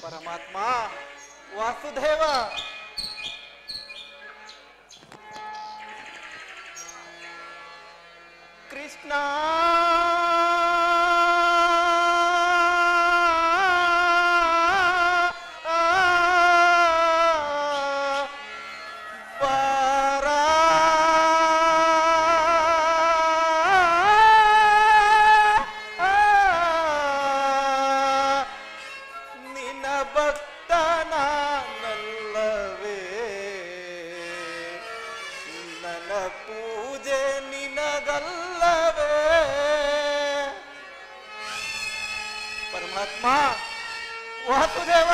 ಪರಮಾತ್ಮ ವಾಸುದೇವ ಕೃಷ್ಣ ವಾಸುದೇವ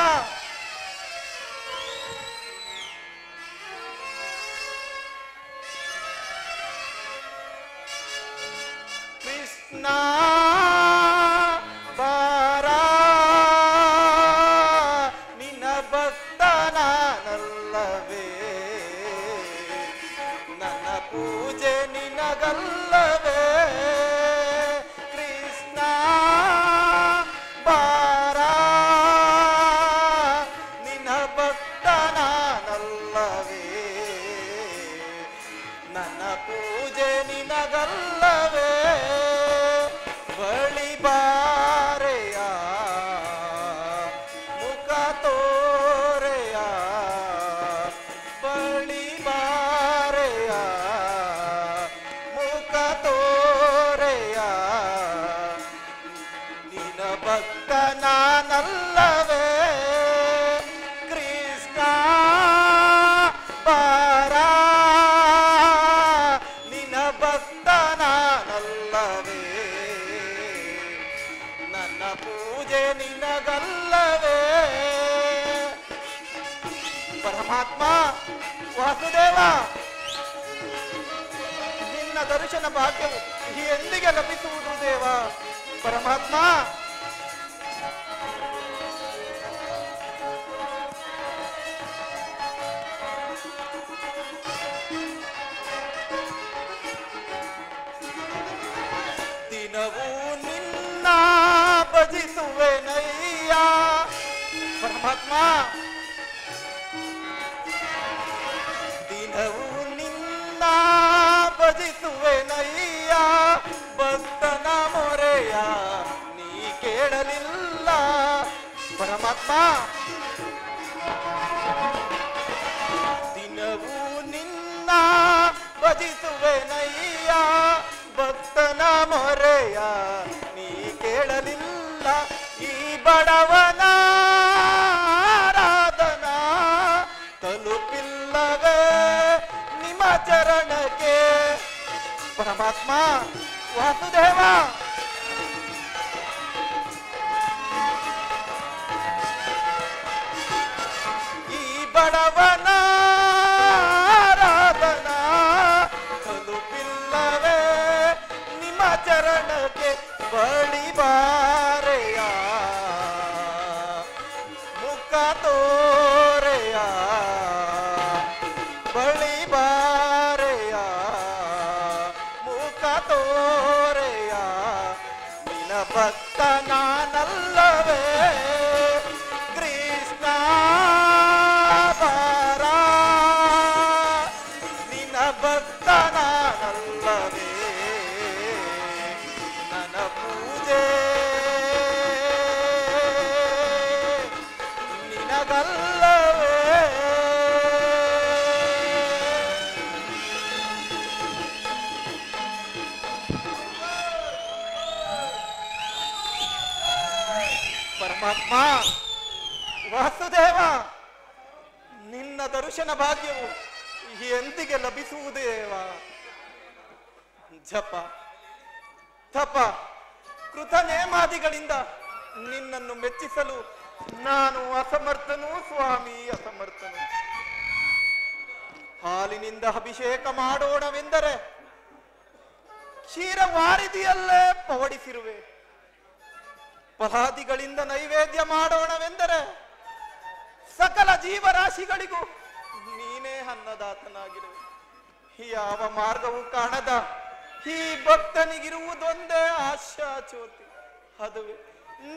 ಕೃಷ್ಣ ಬಾರ ನಿನ್ನ ಭಕ್ತನಲ್ಲವೇ ನನ್ನ ಪೂಜೆ ನಿನಗಲ್ಲವೇ ಕೃಷ್ಣ ಬಾರ ನನ್ನ ಪೂಜೆ ನಿನಗಲ್ಲವೇ ಬಳಿ ಬಾರೆಯ ಮುಖ ತೋರೆಯ ಬಳಿ ಬಾರೆಯ ಮುಖ ತೋರೆಯ ನಿನ ಭಕ್ತ ನಾನಲ್ಲವೇ ಕೃಷ್ಣ ಬಾರ ಭಕ್ತನಲ್ಲವೇ ನನ್ನ ಪೂಜೆ ನಿನಗಲ್ಲವೇ ಪರಮಾತ್ಮ ವಾಸುದೇವ ನಿನ್ನ ದರ್ಶನ ಭಾಗ್ಯವು ಎಂದಿಗೆ ಲಭಿಸುವುದು ದೇವ ಪರಮಾತ್ಮ ದಿನವೂ ನಿನ್ನ ಭಜಿಸುವೆನಯ್ಯ ಪರಮಾತ್ಮ ದಿನವೂ ನಿನ್ನ ಭಜಿಸುವೆನಯ್ಯ ಭಕ್ತನ ಮೊರೆಯ ನೀ ಕೇಳಲಿಲ್ಲ ಪರಮಾತ್ಮ ದಿನವೂ ನಿನ್ನ ಭಜಿಸುವೆನಯ್ಯ ಭಕ್ತನ ಮೊರೆಯ ನೀ ಕೇಳಲಿಲ್ಲ ಈ ಬಡವನ ಆರಾಧನ ತಲುಪಿಲ್ಲವೇ ನಿಮ್ಮ ಚರಣಕ್ಕೆ ಪರಮಾತ್ಮ ವಾಸುದೇವ ಈ ಬಡವನ ಆರಾಧನ ತಲುಪಿಲ್ಲವೇ ಚರಣಕ್ಕೆ ಬಳಿ ಬಾರೆಯ ಮುಖ ತೋರೆಯ ಬಳಿ ಬಾರೆಯ ಮುಖ ತೋರೆಯ ನಿನ ಭಕ್ತ ನಾನಲ್ಲವೇ ಕೃಷ್ಣ ಬಾರ ನಿನ ಭಕ್ತ ನಾನಲ್ಲವೇ ಪೂಜೆ ನಿನಗಲ್ಲವೇ ಪರಮಾತ್ಮ ವಾಸುದೇವ ನಿನ್ನ ದರ್ಶನ ಭಾಗ್ಯವು ಎಂದಿಗೆ ಲಭಿಸುವುದೇವ ಜಪ ತಪ ಕೃತ ನೇಮಾದಿಗಳಿಂದ ನಿನ್ನನ್ನು ಮೆಚ್ಚಿಸಲು ನಾನು ಅಸಮರ್ಥನು ಸ್ವಾಮಿ ಅಸಮರ್ಥನು ಹಾಲಿನಿಂದ ಅಭಿಷೇಕ ಮಾಡೋಣವೆಂದರೆ ಕ್ಷೀರವಾರಿದಿಯಲ್ಲೇ ಪವಡಿಸಿರುವೆ ಫಲಾದಿಗಳಿಂದ ನೈವೇದ್ಯ ಮಾಡೋಣವೆಂದರೆ ಸಕಲ ಜೀವರಾಶಿಗಳಿಗೂ ನೀನೇ ಅನ್ನದಾತನಾಗಿರುವೆ ಯಾವ ಮಾರ್ಗವೂ ಕಾಣದ ಈ ಭಕ್ತನಿಗಿರುವುದೊಂದೇ ಆಶಾ ಜ್ಯೋತಿ ಅದುವೇ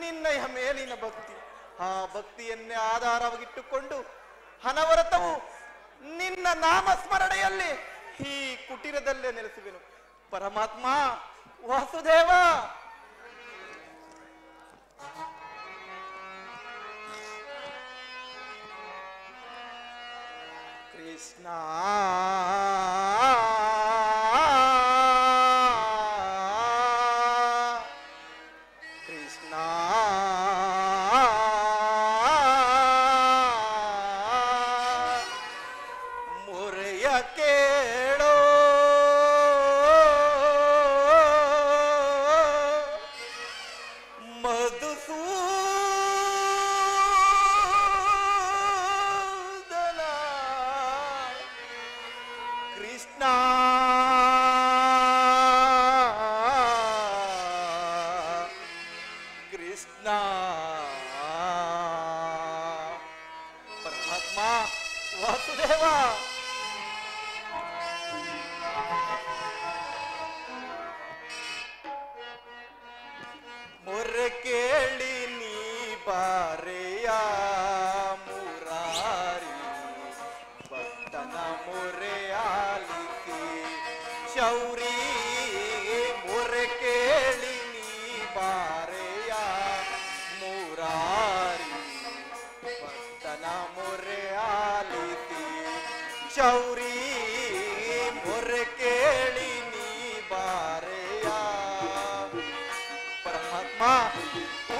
ನಿನ್ನಯ ಮೇಲಿನ ಭಕ್ತಿ ಆ ಭಕ್ತಿಯನ್ನೇ ಆಧಾರವಾಗಿಟ್ಟುಕೊಂಡು ಅನವರತವು ನಿನ್ನ ನಾಮಸ್ಮರಣೆಯಲ್ಲಿ ಈ ಕುಟೀರದಲ್ಲೇ ನೆಲೆಸುವೆನು. ಪರಮಾತ್ಮ ವಾಸುದೇವ. ಕೃಷ್ಣ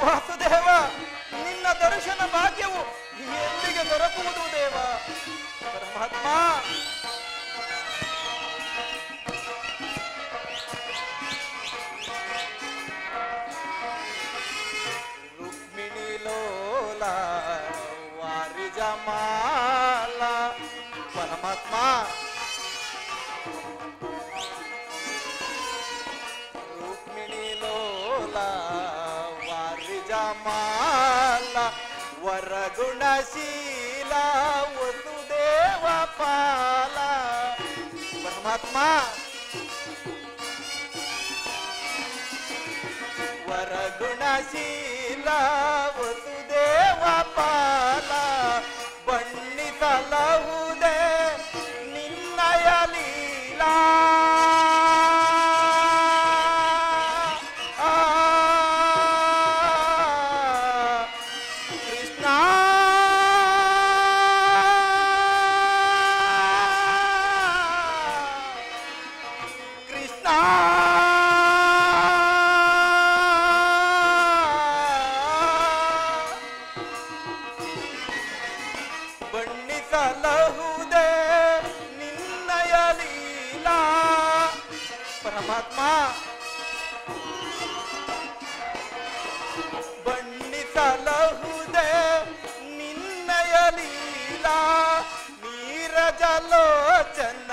ವಾಸುದೇವ, ನಿನ್ನ ದರ್ಶನ ಭಾಗ್ಯವು ಎಂದಿಗೆ ದೊರಕುವುದು ದೇವ. ಪರಮಾತ್ಮ ರುಕ್ಮಿಣಿ ಲೋಲ ವಾರಿ ಜಮಾಲ. ಪರಮಾತ್ಮ ರುಕ್ಮಿಣಿ ಲೋಲ ಮಾಲ ವರಗುಣಶೀಲ ವಸುದೇವ ಪಾಲ. ಪರಮಾತ್ಮ ವರಗುಣಶೀಲ ವಸುದೇವ ಪಾಲ. ಬಣ್ಣಿಸಲಹುದೇ ನಿನ್ನಯ ಲೀಲಾ. ಪರಮಾತ್ಮ ಬಣ್ಣಿಸಲಹುದೇ ನಿನ್ನಯ ಲೀಲಾ. ನೀರಜಲೋಚನ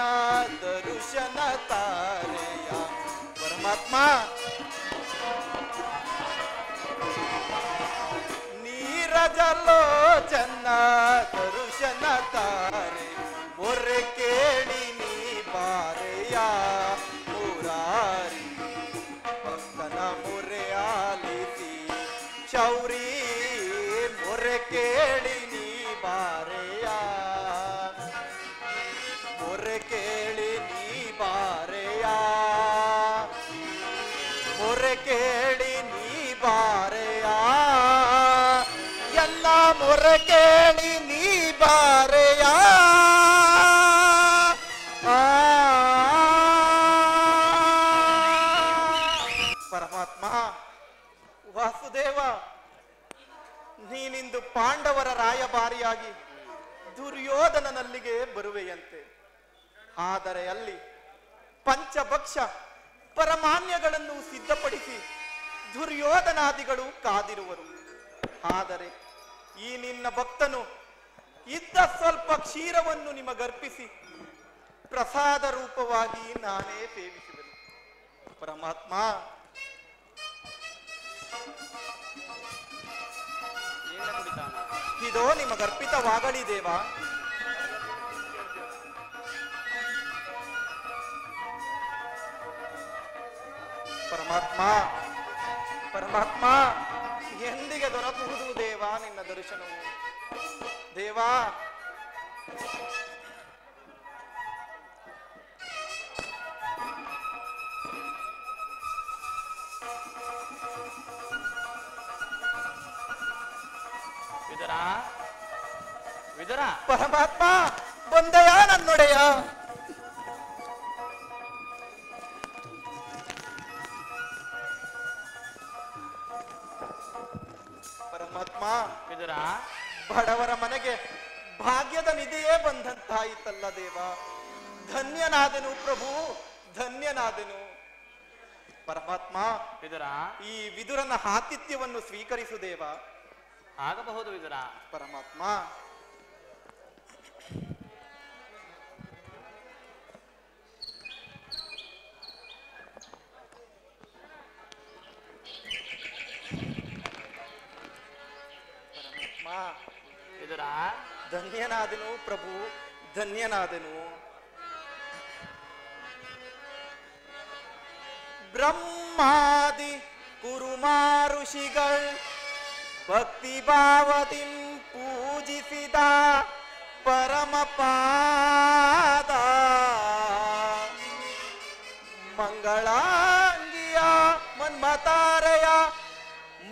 ದರುಶನ ತಾರೆಯ. ಪರಮಾತ್ಮ ನೀರಜಲೋಚನ ದರುಶನ ತಾರೆ. ಮೊರೆ ಕೇಳಿ ನೀ ಬಾರೆಯ ಮುರಾರಿ. ಭಕ್ತನ ಮೊರೆ ಆಲಿಸಿ ಶೌರಿ. ಮೊರೆ ಕೇಳಿ ನೀ ಬಾರೆಯ. ಮೊರೆ ಕೇಳಿ ನೀ ಬಾರೆಯ. ಮೊರೆ ಕೇಳಿ ನೀ ಬಾರೆಯ. ಎಲ್ಲ ಮೊರೆ ಕೇಳಿ ನೀ ಬಾರೆಯ. ಪರಮಾತ್ಮ ವಾಸುದೇವ, ನೀನಿಂದು ಪಾಂಡವರ ರಾಯಭಾರಿಯಾಗಿ ದುರ್ಯೋಧನನಲ್ಲಿಗೆ ಬರುವೆಯಂತೆ. ಆದರೆ ಅಲ್ಲಿ ಪಂಚಭಕ್ಷ ಪರಮಾನ್ಯಗಳನ್ನು ಸಿದ್ಧಪಡಿಸಿ ದುರ್ಯೋಧನಾದಿಗಳು ಕಾದಿರುವರು. ಆದರೆ ಈ ನಿನ್ನ ಭಕ್ತನು ಇದ್ದ ಸ್ವಲ್ಪ ಕ್ಷೀರವನ್ನು ನಿಮಗರ್ಪಿಸಿ ಪ್ರಸಾದ ರೂಪವಾಗಿ ನಾನೇ ಸೇವಿಸುವೆನು. ಪರಮಾತ್ಮ ಇದೋ ನಿಮಗರ್ಪಿತವಾಗಲಿ ದೇವ. ಪರಮಾತ್ಮ ಪರಮಾತ್ಮ ಎಂದಿಗೆ ದೊರಕುವುದು ದೇವ ನಿನ್ನ ದರ್ಶನವು. ದೇವಾ ವಿದುರ ವಿದುರ ಪರಮಾತ್ಮ ಬಂದೆಯ ನನ್ನೊಡೆಯ. ಪರಮಾತ್ಮ ವಿದುರ ಬಡವರ ಮನೆಗೆ ಭಾಗ್ಯದ ನಿಧಿಯೇ ಬಂದಂತಾಯಿತಲ್ಲ ದೇವ. ಧನ್ಯನಾದೆನು ಪ್ರಭು, ಧನ್ಯನಾದೆನು. ಪರಮಾತ್ಮ ವಿದುರ ಈ ವಿದುರನ ಆತಿಥ್ಯವನ್ನು ಸ್ವೀಕರಿಸು ದೇವ. ಆಗಬಹುದು ವಿದುರ. ಪರಮಾತ್ಮ ಪರಮಾತ್ಮ ವಿದುರ ಧನ್ಯನಾದೆನು ಪ್ರಭು, ಧನ್ಯನಾದೆನು. ಬ್ರಹ್ಮಾದಿ ಕುರುಮಾ ಋಷಿಗಳ್ ಭಕ್ತಿ ಭಾವದಿಂ ಪೂಜಿಸಿದ ಪರಮ ಪಾದ ಮಂಗಳಾಂಗಿಯ ಮನ್ಮತಾರೆಯ,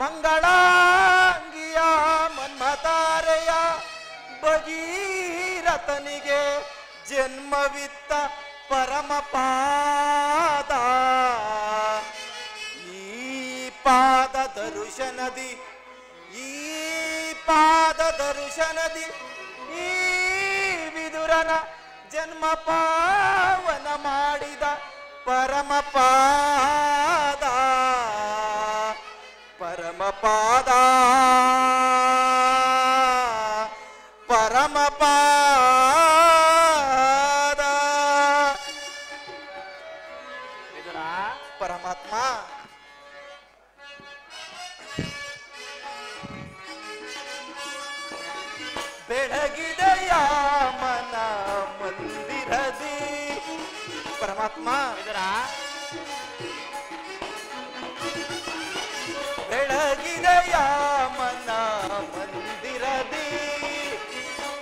ಮಂಗಳಾಂಗಿಯ ಮನ್ಮತಾರೆಯ ಭಗೀರಥನಿಗೆ ಜನ್ಮವಿತ್ತ ಪರಮ ಪಾದ. ಈ ಪಾದ ದರ್ಶನದಿ, ಈ ಪಾದ ದರ್ಶನದಿ ಈ ವಿದುರನ ಜನ್ಮ ಪಾವನ ಮಾಡಿದ ಪರಮ ಪಾದ, ಪರಮ ಪಾದ, ಪರಮ ಪಾದ. ವಿದುರ ಪರಮಾತ್ಮ ಬೆಳಗಿದೆಯ ಮನ ಮಂದಿರದಿ. ಪರಮಾತ್ಮ ವಿದುರ ಬೆಳಗಿದೆಯ ಮನ ಮಂದಿರದಿ,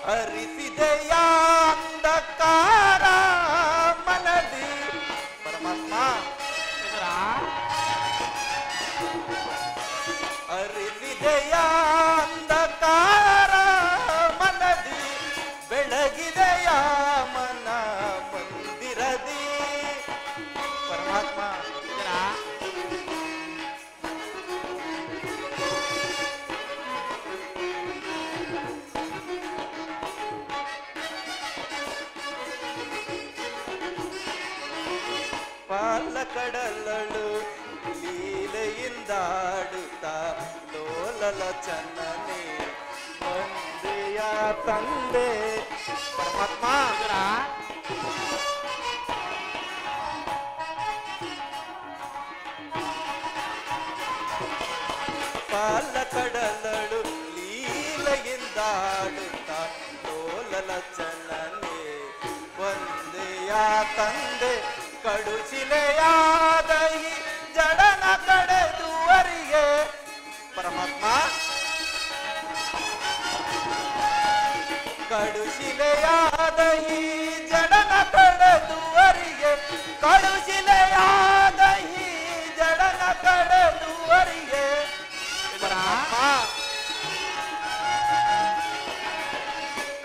ಹರಿಸಿದೆಯ ಅಂಧಕಾರ ಮನದಿ. ಪರಮಾತ್ಮ ವಿದುರ ಹರಿಸಿದೆಯ ಅಂಧಕಾರ ಮನದಿ, ಬೆಳಗಿದೆಯ ಮನ ಮಂದಿರದಿ. ಪರಮಾತ್ಮ ವಿದುರ ಪಾಲಕಡಲಳು ಲೀಲೆಯಿಂದಾಡುತ್ತ ಲೋಲಲ ಚನ್ನನೆ ಒಂದೆಯ ತಂದೆ. ಪರಮಾತ್ಮ ವಿದುರ ಪಾಲಕಡಲಳು ಲೀಲೆಯಿಂದಾಡುತ್ತ ಲೋಲಲ ಚನ್ನನೆ ಒಂದೆಯ ತಂದೆ. ಕಡುಶಿಲೆಯಾದ ಈ ಜಡನ ಕಡೆದುವರಿಗೆ. ಪರಮಾತ್ಮ ಕಡುಶಿಲೆಯಾದ ಈ ಜಡನ ಕಡೆದುವರಿಗೆ, ಕಡುಶಿಲೆಯಾದ ಈ ಜಡನ ಕಡೆದುವರಿಗೆ. ಪರಮಾತ್ಮ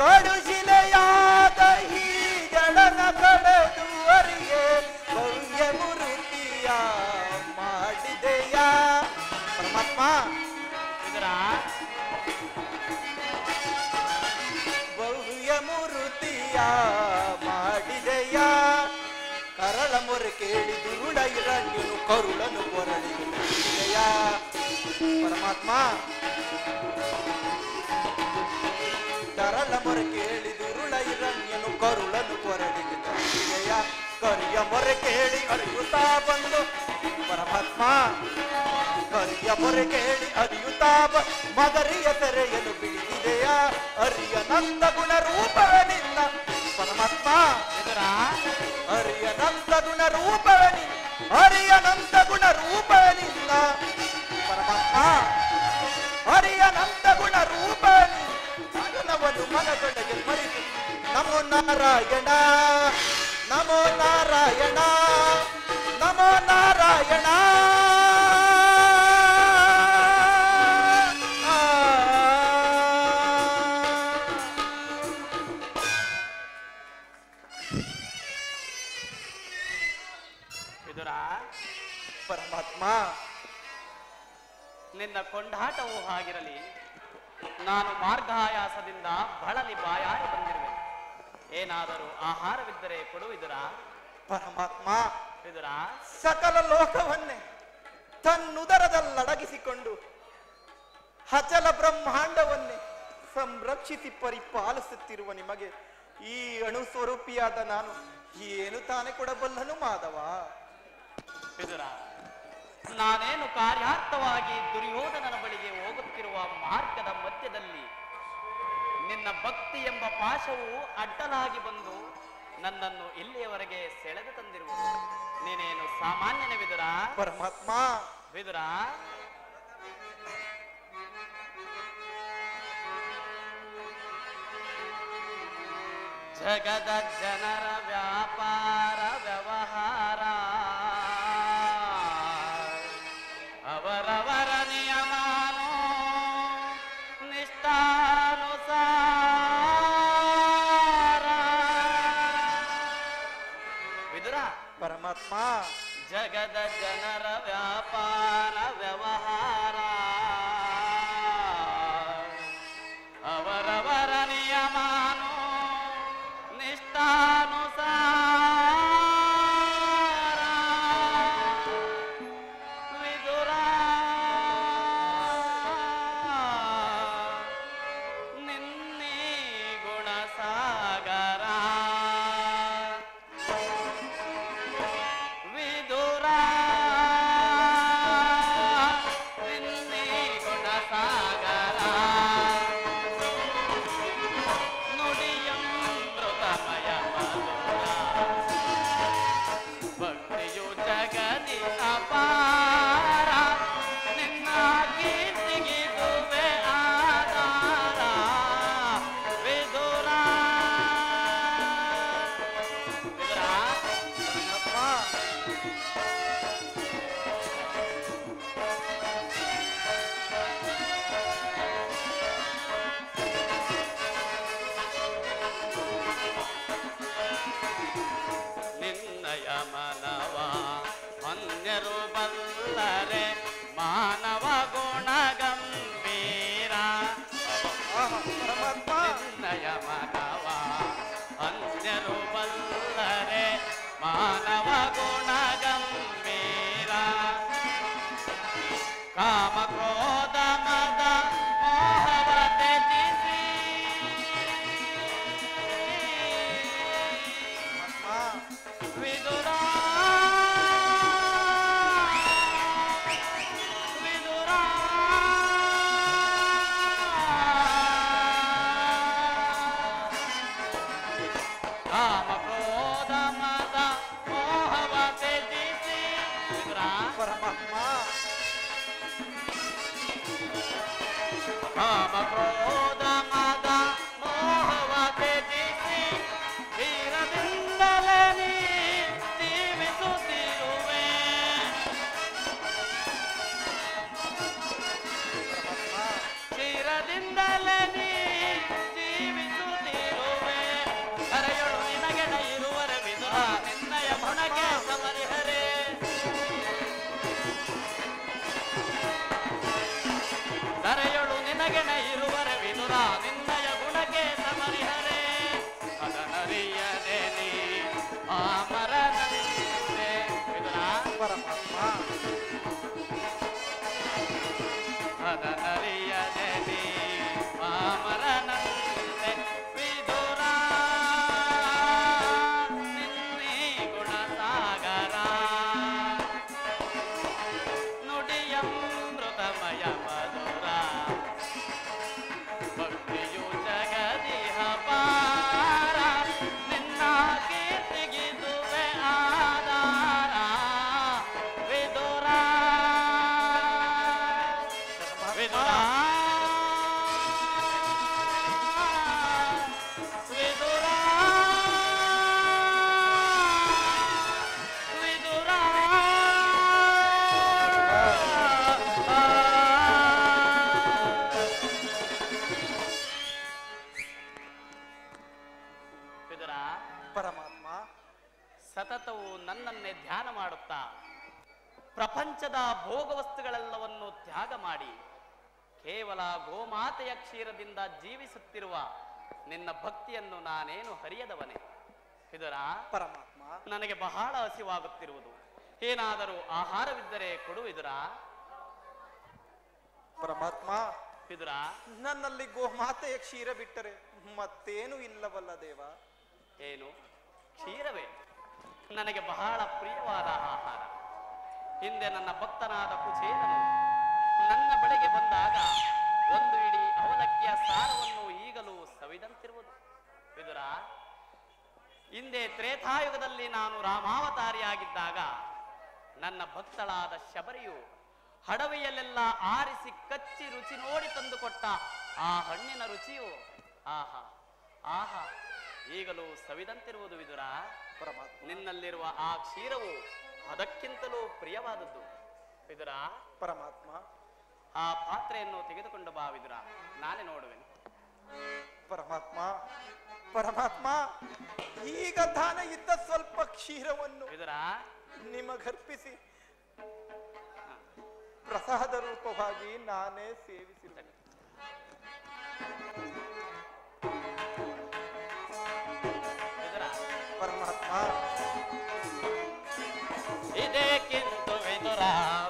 ಕಡುಶಿಲೆಯಾದ ಈ ಜಡನ ಕಡೆದುವರಿಗೆ ಭವ್ಯ ಮುರುತಿಯ ಮಾಡಿದೆಯ. ಪರಮಾತ್ಮ ವಿದುರ ಭವ್ಯ ಮುರುತಿಯ ಮಾಡಿದೆಯ. ಕರಳ ಮೊರೆ ಕೇಳಿ ದುರುಳ ಇರಣ್ಯನು ಕರುಳನು ಕೊರಳಿಗೆ ನಡೆದೆಯ. ಪರಮಾತ್ಮ ಕರಳ ಮೊರೆ ಕೇಳಿ ದುರುಳ ಇರಣ್ಯನು ಕರುಳನು ಕೊರಳಿಗೆ ನಡೆದೆಯ. ಕರಿಯ ಮೊರೆ ಕೇಳಿ ಅರಿಯುತ್ತಾ ಬಂದು. ಪರಮಾತ್ಮ ಕರಿಯ ಮೊರೆ ಕೇಳಿ ಅರಿಯುತ್ತಾ ಮಗರಿಯ ತೆರೆಯಲು ಬಿಡಿದೆಯ. ಅರಿಯ ನಂದ ಗುಣ ರೂಪವನಿಂದ. ಪರಮಾತ್ಮ ವಿದುರ ಹರಿಯ ನಂದ ಗುಣ ರೂಪವನಿಂದ, ಹರಿಯ ನಂದ ಗುಣ ರೂಪವನಿಂದ. ಪರಮಾತ್ಮ ನಾರಾಯಣ ನಮೋ ನಾರಾಯಣ ನಮೋ ನಾರಾಯಣ ವಿದುರ, ಪರಮಾತ್ಮ ನಿನ್ನ ಕೊಂಡಾಟವೂ ಹಾಗಿರಲಿ. ನಾನು ಮಾರ್ಗಾಯಾಸದಿಂದ ಬಳಲಿ ಬಾಯಾರಿ ಬಂದಿರುವೆ. ಏನಾದರೂ ಆಹಾರವಿದ್ದರೆ ಕೊಡುವಿದುರ. ಪರಮಾತ್ಮ ವಿದುರ, ಸಕಲ ಲೋಕವನ್ನೇ ತನ್ನುದರದಲ್ಲಡಗಿಸಿಕೊಂಡು ಅಚಲ ಬ್ರಹ್ಮಾಂಡವನ್ನೇ ಸಂರಕ್ಷಿಸಿ ಪರಿಪಾಲಿಸುತ್ತಿರುವ ನಿಮಗೆ ಈ ಅಣು ಸ್ವರೂಪಿಯಾದ ನಾನು ಏನು ತಾನೇ ಕೊಡಬಲ್ಲನು ಮಾಧವ? ವಿದುರ, ನಾನೇನು ಕಾರ್ಯಾರ್ಥವಾಗಿ ದುರ್ಯೋಧನನ ಬಳಿಗೆ ಹೋಗುತ್ತಿರುವ ಮಾರ್ಗದ ಮಧ್ಯದಲ್ಲಿ ನಿನ್ನ ಭಕ್ತಿ ಎಂಬ ಪಾಶವು ಅಡ್ಡಲಾಗಿ ಬಂದು ನನ್ನನ್ನು ಇಲ್ಲಿಯವರೆಗೆ ಸೆಳೆದು ತಂದಿರುವುದು. ನೀನೇನು ಸಾಮಾನ್ಯನೇ ವಿದುರ? ಪರಮಾತ್ಮ ವಿದುರ, ಜಗದ ಜನರ ವ್ಯಾಪಾರ ವ್ಯವಹಾರ ಅವರವರ ನಿಯಮಾನೋ ನಿಷ್ಠಾನುಸಾರ. ವಿದುರ, ಪರಮಾತ್ಮ ಜಗದ ಜನರ ವ್ಯಾಪಾರ ವ್ಯವಹಾರ ಅವರವರ ನಿಯಮಾನೋ ನಿಷ್ಠಾನುಸಾರ. ವಿದುರ, ನಿನ್ನೆ ಗುಣಸಾಗರ. ವಿದುರ, ನಿನ್ನೆ ಗುಣಸಾಗರ. ನುಡಿಯಮೃತಮಯ ಮಧುರ. ಭಕ್ತಿಯು ಜಗದಿ ಅಪಾರ. ನಿನ್ನ ಕೀರ್ತಿಗಿದುವೆ ಆಧಾರ. ವಿದುರ, ವಿದುರ, ನಿನ್ನಯ ಮನವ ಅನ್ಯರು ಬಲ್ಲರೆ ಮಾನವ ಗುಣ ಗಂಭೀರ. ಪರಮಾತ್ಮ ನಿನ್ನಯ ಮನವ ಅನ್ಯರು ಬಲ್ಲರೆ ಮಾನವ ಗುಣ ಗಂಭೀರ. ಕಾಮ ಕ್ರೋಧ ಮದ ಮೋಹವ ತ್ಯಜಿಸಿ ವಿದುರ, ವಿದುರ, ಕಾಮ ಕ್ರೋಧ ಮದ ಮೋಹವ ತ್ಯಜಿಸಿ. ವಿದುರ, ಪರಮಾತ್ಮ ಕಾಮ ಕ್ರೋಧ ಮದ ಮೋಹವ ತ್ಯಜಿಸಿ ಧೀರದಿಂದಲೇ ನೀ ಜೀವಿಸುತ್ತಿರುವೆ. ಧೀರದಿಂದಲೇ ನೀ ಜೀವಿಸುತ್ತಿರುವೆ. ಕರೆಯೊಳು ನಿನಗೆಡ ಇರುವರೆ ವಿದುರ. ನಿನ್ನಯ ಗುಣಕ್ಕೆ ಸಮರಿಹರೆ. ಕರೆಯೊಳು ನಿನಗೆಣ ಇರುವರೆ ವಿದುರ. ನಿನ್ನಯ ಗುಣಕ್ಕೆ ಸಮರಿಹರೆ. ಅದನರಿಯದೆ ನೀ ಆಮರನಂತೆ. ವಿದುರ, ಪರಮಾತ್ಮ ಅದನರಿಯದೆ ನೀ ಆಮರನಂತೆ. ವಿದುರ, ನಿನ್ನೆ ಗುಣಸಾಗರ. ನುಡಿಯಮೃತಮಯ ಮಧುರ. ಭಕ್ತಿಯು ಜಗದಿ ಅಪಾರ. ನಿನ್ನ ಕೀರ್ತಿಗಿದುವೆ ಆಧಾರ. ವಿದುರ, ವಿದುರ, ವಿದುರ. ಪ್ರಪಂಚದ ಭೋಗ ವಸ್ತುಗಳೆಲ್ಲವನ್ನು ತ್ಯಾಗ ಮಾಡಿ ಕೇವಲ ಗೋಮಾತೆಯ ಕ್ಷೀರದಿಂದ ಜೀವಿಸುತ್ತಿರುವ ನಿನ್ನ ಭಕ್ತಿಯನ್ನು ನಾನೇನು ಹರಿಯದವನೇ. ವಿದುರ, ಪರಮಾತ್ಮ, ನನಗೆ ಬಹಳ ಹಸಿವಾಗುತ್ತಿರುವುದು. ಏನಾದರೂ ಆಹಾರವಿದ್ದರೆ ಕೊಡು ವಿದುರ. ಪರಮಾತ್ಮ, ವಿದುರ, ನನ್ನಲ್ಲಿ ಗೋಮಾತೆಯ ಕ್ಷೀರ ಬಿಟ್ಟರೆ ಮತ್ತೇನು ಇಲ್ಲವಲ್ಲ ದೇವ. ಏನು? ಕ್ಷೀರವೇ ನನಗೆ ಬಹಳ ಪ್ರಿಯವಾದ ಆಹಾರ. ಹಿಂದೆ ನನ್ನ ಭಕ್ತನಾದ ಕುಚೇಲನು ನನ್ನ ಬಳಿಗೆ ಬಂದಾಗ ಒಂದು ಇಡೀ ಅವಲಕ್ಕಿಯ ಸಾರವನ್ನು ಈಗಲೂ ಸವಿದಂತಿರುವುದು. ವಿದುರ, ಹಿಂದೆ ತ್ರೇತಾಯುಗದಲ್ಲಿ ನಾನು ರಾಮಾವತಾರಿಯಾಗಿದ್ದಾಗ ನನ್ನ ಭಕ್ತಳಾದ ಶಬರಿಯು ಹಡವೆಯಲ್ಲೆಲ್ಲ ಆರಿಸಿ ಕಚ್ಚಿ ರುಚಿ ನೋಡಿ ತಂದುಕೊಟ್ಟ ಆ ಹಣ್ಣಿನ ರುಚಿಯು ಆಹಾ ಆಹಾ ಈಗಲೂ ಸವಿದಂತಿರುವುದು. ವಿದುರ, ಪರಮಾತ್ಮ, ನಿನ್ನಲ್ಲಿರುವ ಆ ಕ್ಷೀರವು ಅದಕ್ಕಿಂತಲೂ ಪ್ರಿಯವಾದದ್ದು. ವಿದುರ, ಪರಮಾತ್ಮ, ಆ ಪಾತ್ರೆಯನ್ನು ತೆಗೆದುಕೊಂಡು ಬಾ ವಿದುರ, ನಾನೇ ನೋಡುವೆನು. ಪರಮಾತ್ಮ, ಪರಮಾತ್ಮ, ಈಗ ತಾನೇ ಇದ್ದ ಸ್ವಲ್ಪ ಕ್ಷೀರವನ್ನು ವಿದುರ, ನಿಮಗರ್ಪಿಸಿ ಪ್ರಸಾದ ರೂಪವಾಗಿ ನಾನೇ ಸೇವಿಸಿರುತ್ತೇನೆ. ವಿದುರ, ಪರಮಾತ್ಮ, ಇದೇಕಿಂತು ವಿದುರ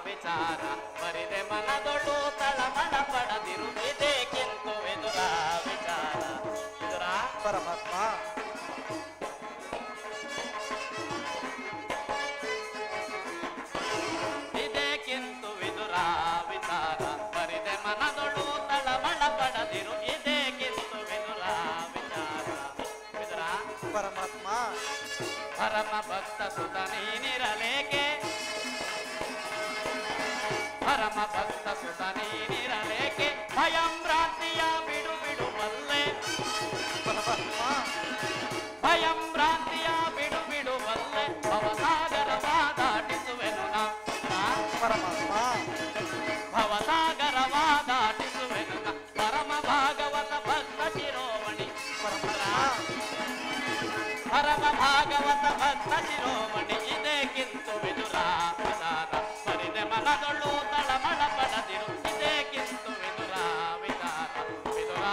ವಿಚಾರ ಬರಿದೆ ಮನದೊಳು ತಳಮಳ ಪಡದಿರು. ಇದೇಕಿಂತು ವಿದುರ ವಿಚಾರ. ವಿದುರ, ಪರಮಾತ್ಮ, ಇದೇಕಿಂತು ವಿದುರ ವಿಚಾರ ಬರಿದೆ ಮನದೊಳು ತಳಮಳ ಪಡದಿರು. ಇದೇಕಿಂತು ವಿದುರ ವಿಚಾರ. ವಿದುರ, ಪರಮಾತ್ಮ, ಪರಮ ಭಕ್ತ ಸುತ ನೀನಿರಲೇಕೆ, ಪರಮ ಭಕ್ತ ಸುತ ನೀನಿರಲೇಕೆ, ಭಯಂ ಭ್ರಾಂತಿಯ ಬಿಡು ಬಿಡುವಲ್ಲೆ. ಪರಮಾತ್ಮ, ಭಯಂ ಭ್ರಾಂತಿಯ ಬಿಡು ಬಿಡುವಲ್ಲೆ, ಭವಸಾಗರವ ದಾಟಿಸುವೆನು ನಾ. ಪರಮಾತ್ಮ, ಭವಸಾಗರವ ದಾಟಿಸುವೆನು ನಾ. ಪರಮ ಭಾಗವತ ಭಕ್ತ ಶಿರೋಮಣಿ. ಪರಮ ಭಾಗವತ ಭಕ್ತ ಶಿರೋಮಣಿ. ಇದೇಕಿಂತು ವಿದುರ ವಿಚಾರ ಬರಿದೆ ಮನದೊಳು ತಳಮಳ ಪಡದಿರು. ಇದೇಕಿಂತು ವಿದುರ ವಿಚಾರ. ವಿದುರ,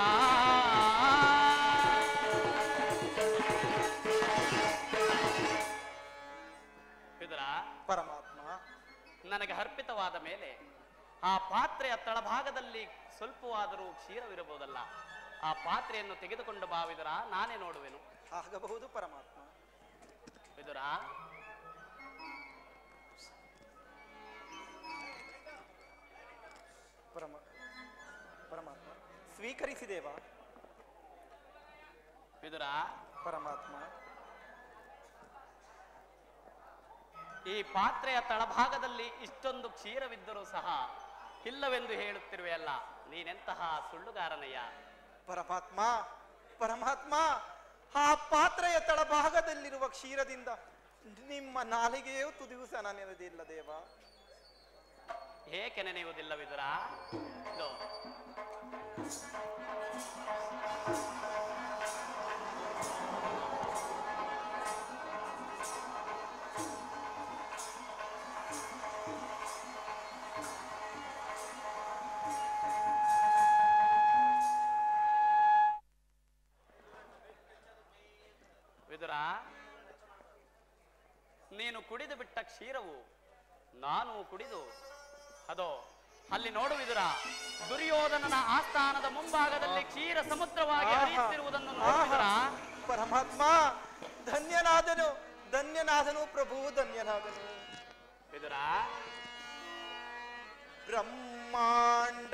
ವಿದುರ, ಪರಮಾತ್ಮ, ನನಗೆ ಅರ್ಪಿತವಾದ ಮೇಲೆ ಆ ಪಾತ್ರೆಯ ತಳಭಾಗದಲ್ಲಿ ಸ್ವಲ್ಪವಾದರೂ ಕ್ಷೀರವಿರಬಹುದಲ್ಲ. ಆ ಪಾತ್ರೆಯನ್ನು ತೆಗೆದುಕೊಂಡು ಬಾ ವಿದುರ, ನಾನೇ ನೋಡುವೆನು. ಆಗಬಹುದು ಪರಮಾತ್ಮ. ವಿದುರ, ಪರಮಾತ್ಮ, ಸ್ವೀಕರಿಸಿದೇವ. ವಿದುರ, ಪರಮಾತ್ಮ, ಈ ಪಾತ್ರೆಯ ತಳಭಾಗದಲ್ಲಿ ಇಷ್ಟೊಂದು ಕ್ಷೀರವಿದ್ದರೂ ಸಹ ಇಲ್ಲವೆಂದು ಹೇಳುತ್ತಿರುವೆಯಲ್ಲ, ನೀನೆಂತಹ ಸುಳ್ಳುಗಾರನಯ್ಯ. ಪರಮಾತ್ಮ, ಪರಮಾತ್ಮ, ಆ ಪಾತ್ರೆಯ ತಳಭಾಗದಲ್ಲಿರುವ ಕ್ಷೀರದಿಂದ ನಿಮ್ಮ ನಾಲಿಗೆಯೂ ತುದಿಯೂ ಸಹ ನೆನೆದಿಲ್ಲ ದೇವ. ಏಕೆ ನೆನೆಯುವುದಿಲ್ಲ ವಿದುರ? ಇದು ವಿದುರ, ನೀನು ಕುಡಿದು ಬಿಟ್ಟ ಕ್ಷೀರವು ನಾನು ಕುಡಿದು ಅದೋ ಅಲ್ಲಿ ನೋಡು ವಿದುರ, ದುರ್ಯೋಧನನ ಆಸ್ಥಾನದ ಮುಂಭಾಗದಲ್ಲಿ ಕ್ಷೀರ ಸಮುದ್ರವಾಗಿ ಹರಿಯುತ್ತಿರುವುದನ್ನು ನೋಡಿದರ. ಪರಮಾತ್ಮ, ಧನ್ಯನಾದನು, ಧನ್ಯನಾದನು ಪ್ರಭು, ಧನ್ಯನಾದನು. ವಿದುರ, ಬ್ರಹ್ಮಾಂಡ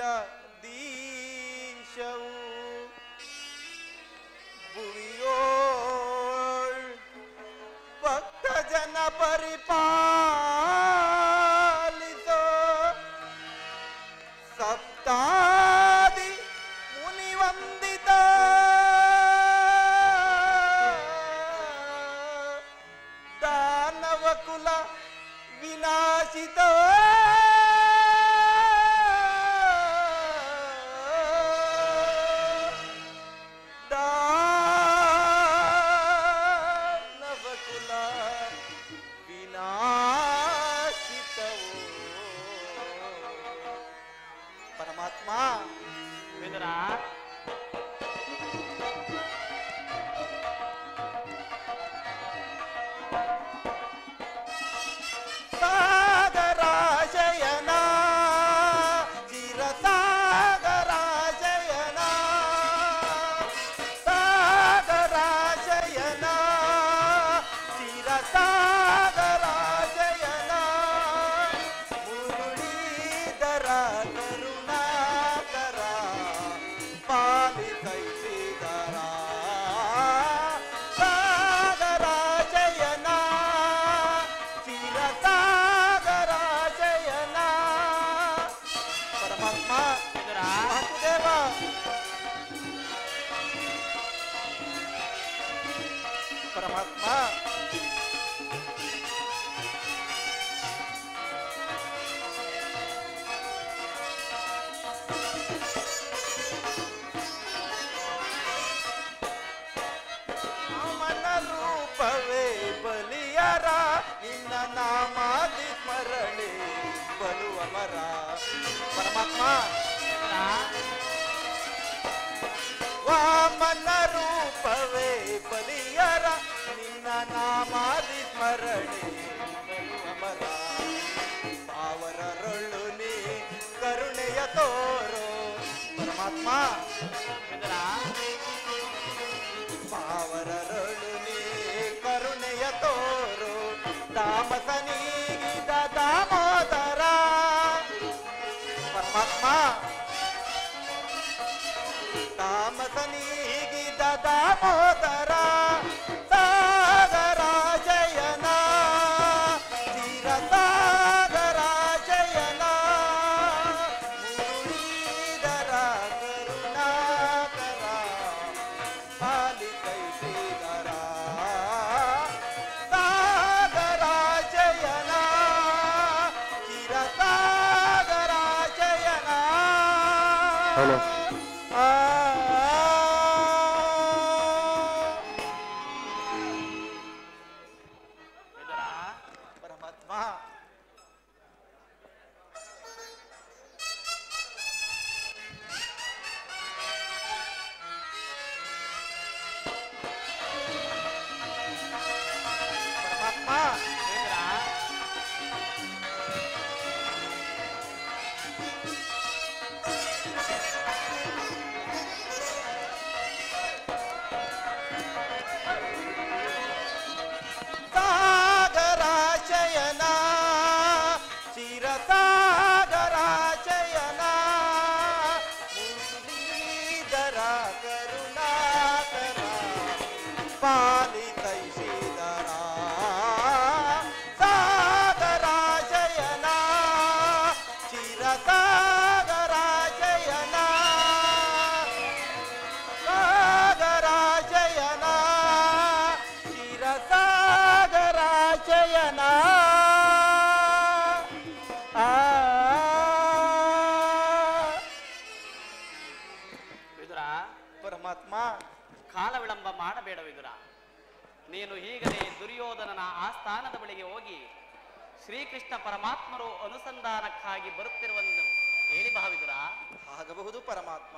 ದೀಶವು ಭುವಿಯೋಳ್ ಭಕ್ತ ಜನ ಪರಿಪಾಲಿಸೋ ಸಪ್ತಾದಿ ಮುನಿವಂದಿತ ದಾನವ ಕುಲ ವಿನಾಶಿತ ಪರಮಾತ್ಮ ವಿದುರ ಸಾಗರಾಜಯನ ಚಿರ ಸಾಗರಾಜಯನ ಸಾಗರಾಜಯನ ಚಿರ ಸಾಗರಾಜಯನ ಮುರುಳೀಧರ ಕರುಣಾಕರ ಪಾಲಿತೈಸಿದರ ಸಾಗರಾಜಯನ ಚಿರ ಸಾಗರಾಜಯನ ಪರಮಾತ್ಮ ವಿದುರ ವಾಸುದೇವ ಪರಮಾತ್ಮ ರಾಮನ ರೂಪವೇ ಬಲಿಯರ ನಿನ್ನ ನಾಮಾದಿ ಸ್ಮರಣೆ ಬಲು ಅಮರ ಪರಮಾತ್ಮ ವಾಮನ ರೂಪವೇ ಬಲಿಯರ ನಿನ್ನ ನಾಮಾದಿ ಸ್ಮರಣೆ ಬಲು ಅಮರ ಅವರರೊಳ್ಳು ನೀ ಕರುಣೆಯ ತೋರೋ ಪರಮಾತ್ಮ ವಿದುರ ಪಾವರರೊಳು ನೀ ಕರುಣೆಯ ತೋರು ತಾಮಸನೀಗಿದ ದಾಮೋದರ ಪರಮಾತ್ಮ ತಾಮಸನೀಗಿದ ದಾಮೋದರ ಸಾಗರಾಜಯನ ಚಿರ ಸಾಗರಾಜಯನ ಮುರುಳೀಧರ ಕರುಣಾಕರ ಪಾಲಿತೈಸಿದರ ಸಾಗರಾಜಯನ ಚಿರ ಸಾಗರಾಜಯನ ವಿದುರ ಪರಮಾತ್ಮ ಪರಮಾತ್ಮ ವಿದುರ ಸಾಗರಾಜಯನ ಚಿರ ಸಾಗರಾಜಯನ ಮುರುಳೀಧರ ಕರುಣಾಕರ ಪಾಲಿತೈಸಿದರ ಸಾಗರಾಜಯನ ಚಿರ ಸಾಗರಾಜಯನ ಸಾಗರಾಜಯನ ಚಿರ ಸಾಗರಾಜಯನ ವಿದುರ ಪರಮಾತ್ಮ ಕಾಲ ವಿಳಂಬ ಮಾಡಬೇಡ ವಿದುರ. ನೀನು ಈಗಲೇ ದುರ್ಯೋಧನನ ಆಸ್ಥಾನದ ಬಳಿಗೆ ಹೋಗಿ ಶ್ರೀಕೃಷ್ಣ ಪರಮಾತ್ಮರು ಅನುಸಂಧಾನಕ್ಕಾಗಿ ಬರುತ್ತಿರುವನ್ನು ಹೇಳಿ ಬಾ ವಿದುರ. ಆಗಬಹುದು ಪರಮಾತ್ಮ.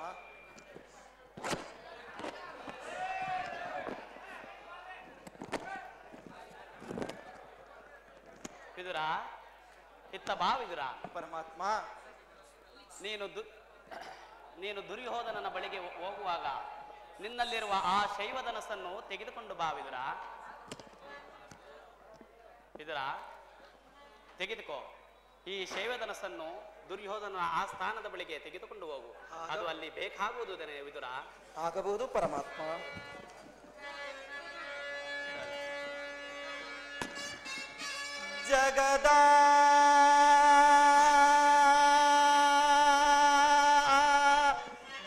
ವಿದುರ ಇತ್ತ ಬಾ ವಿದುರ. ಪರಮಾತ್ಮ ನೀನು ದುರ್ಯೋಧನನ ಬಳಿಗೆ ಹೋಗುವಾಗ ನಿನ್ನಲ್ಲಿರುವ ಆ ಶೈವಧನಸ್ಸನ್ನು ತೆಗೆದುಕೊಂಡು ಬಾ ವಿದುರ. ವಿದುರ ತೆಗೆದುಕೋ. ಈ ಶೈವಧನಸ್ಸನ್ನು ದುರ್ಯೋಧನನ ಆ ಸ್ಥಾನದ ಬಳಿಗೆ ತೆಗೆದುಕೊಂಡು ಹೋಗು. ಅದು ಅಲ್ಲಿ ಬೇಕಾಗುವುದು ವಿದುರ. ಆಗಬಹುದು ಪರಮಾತ್ಮ. ಜಗದ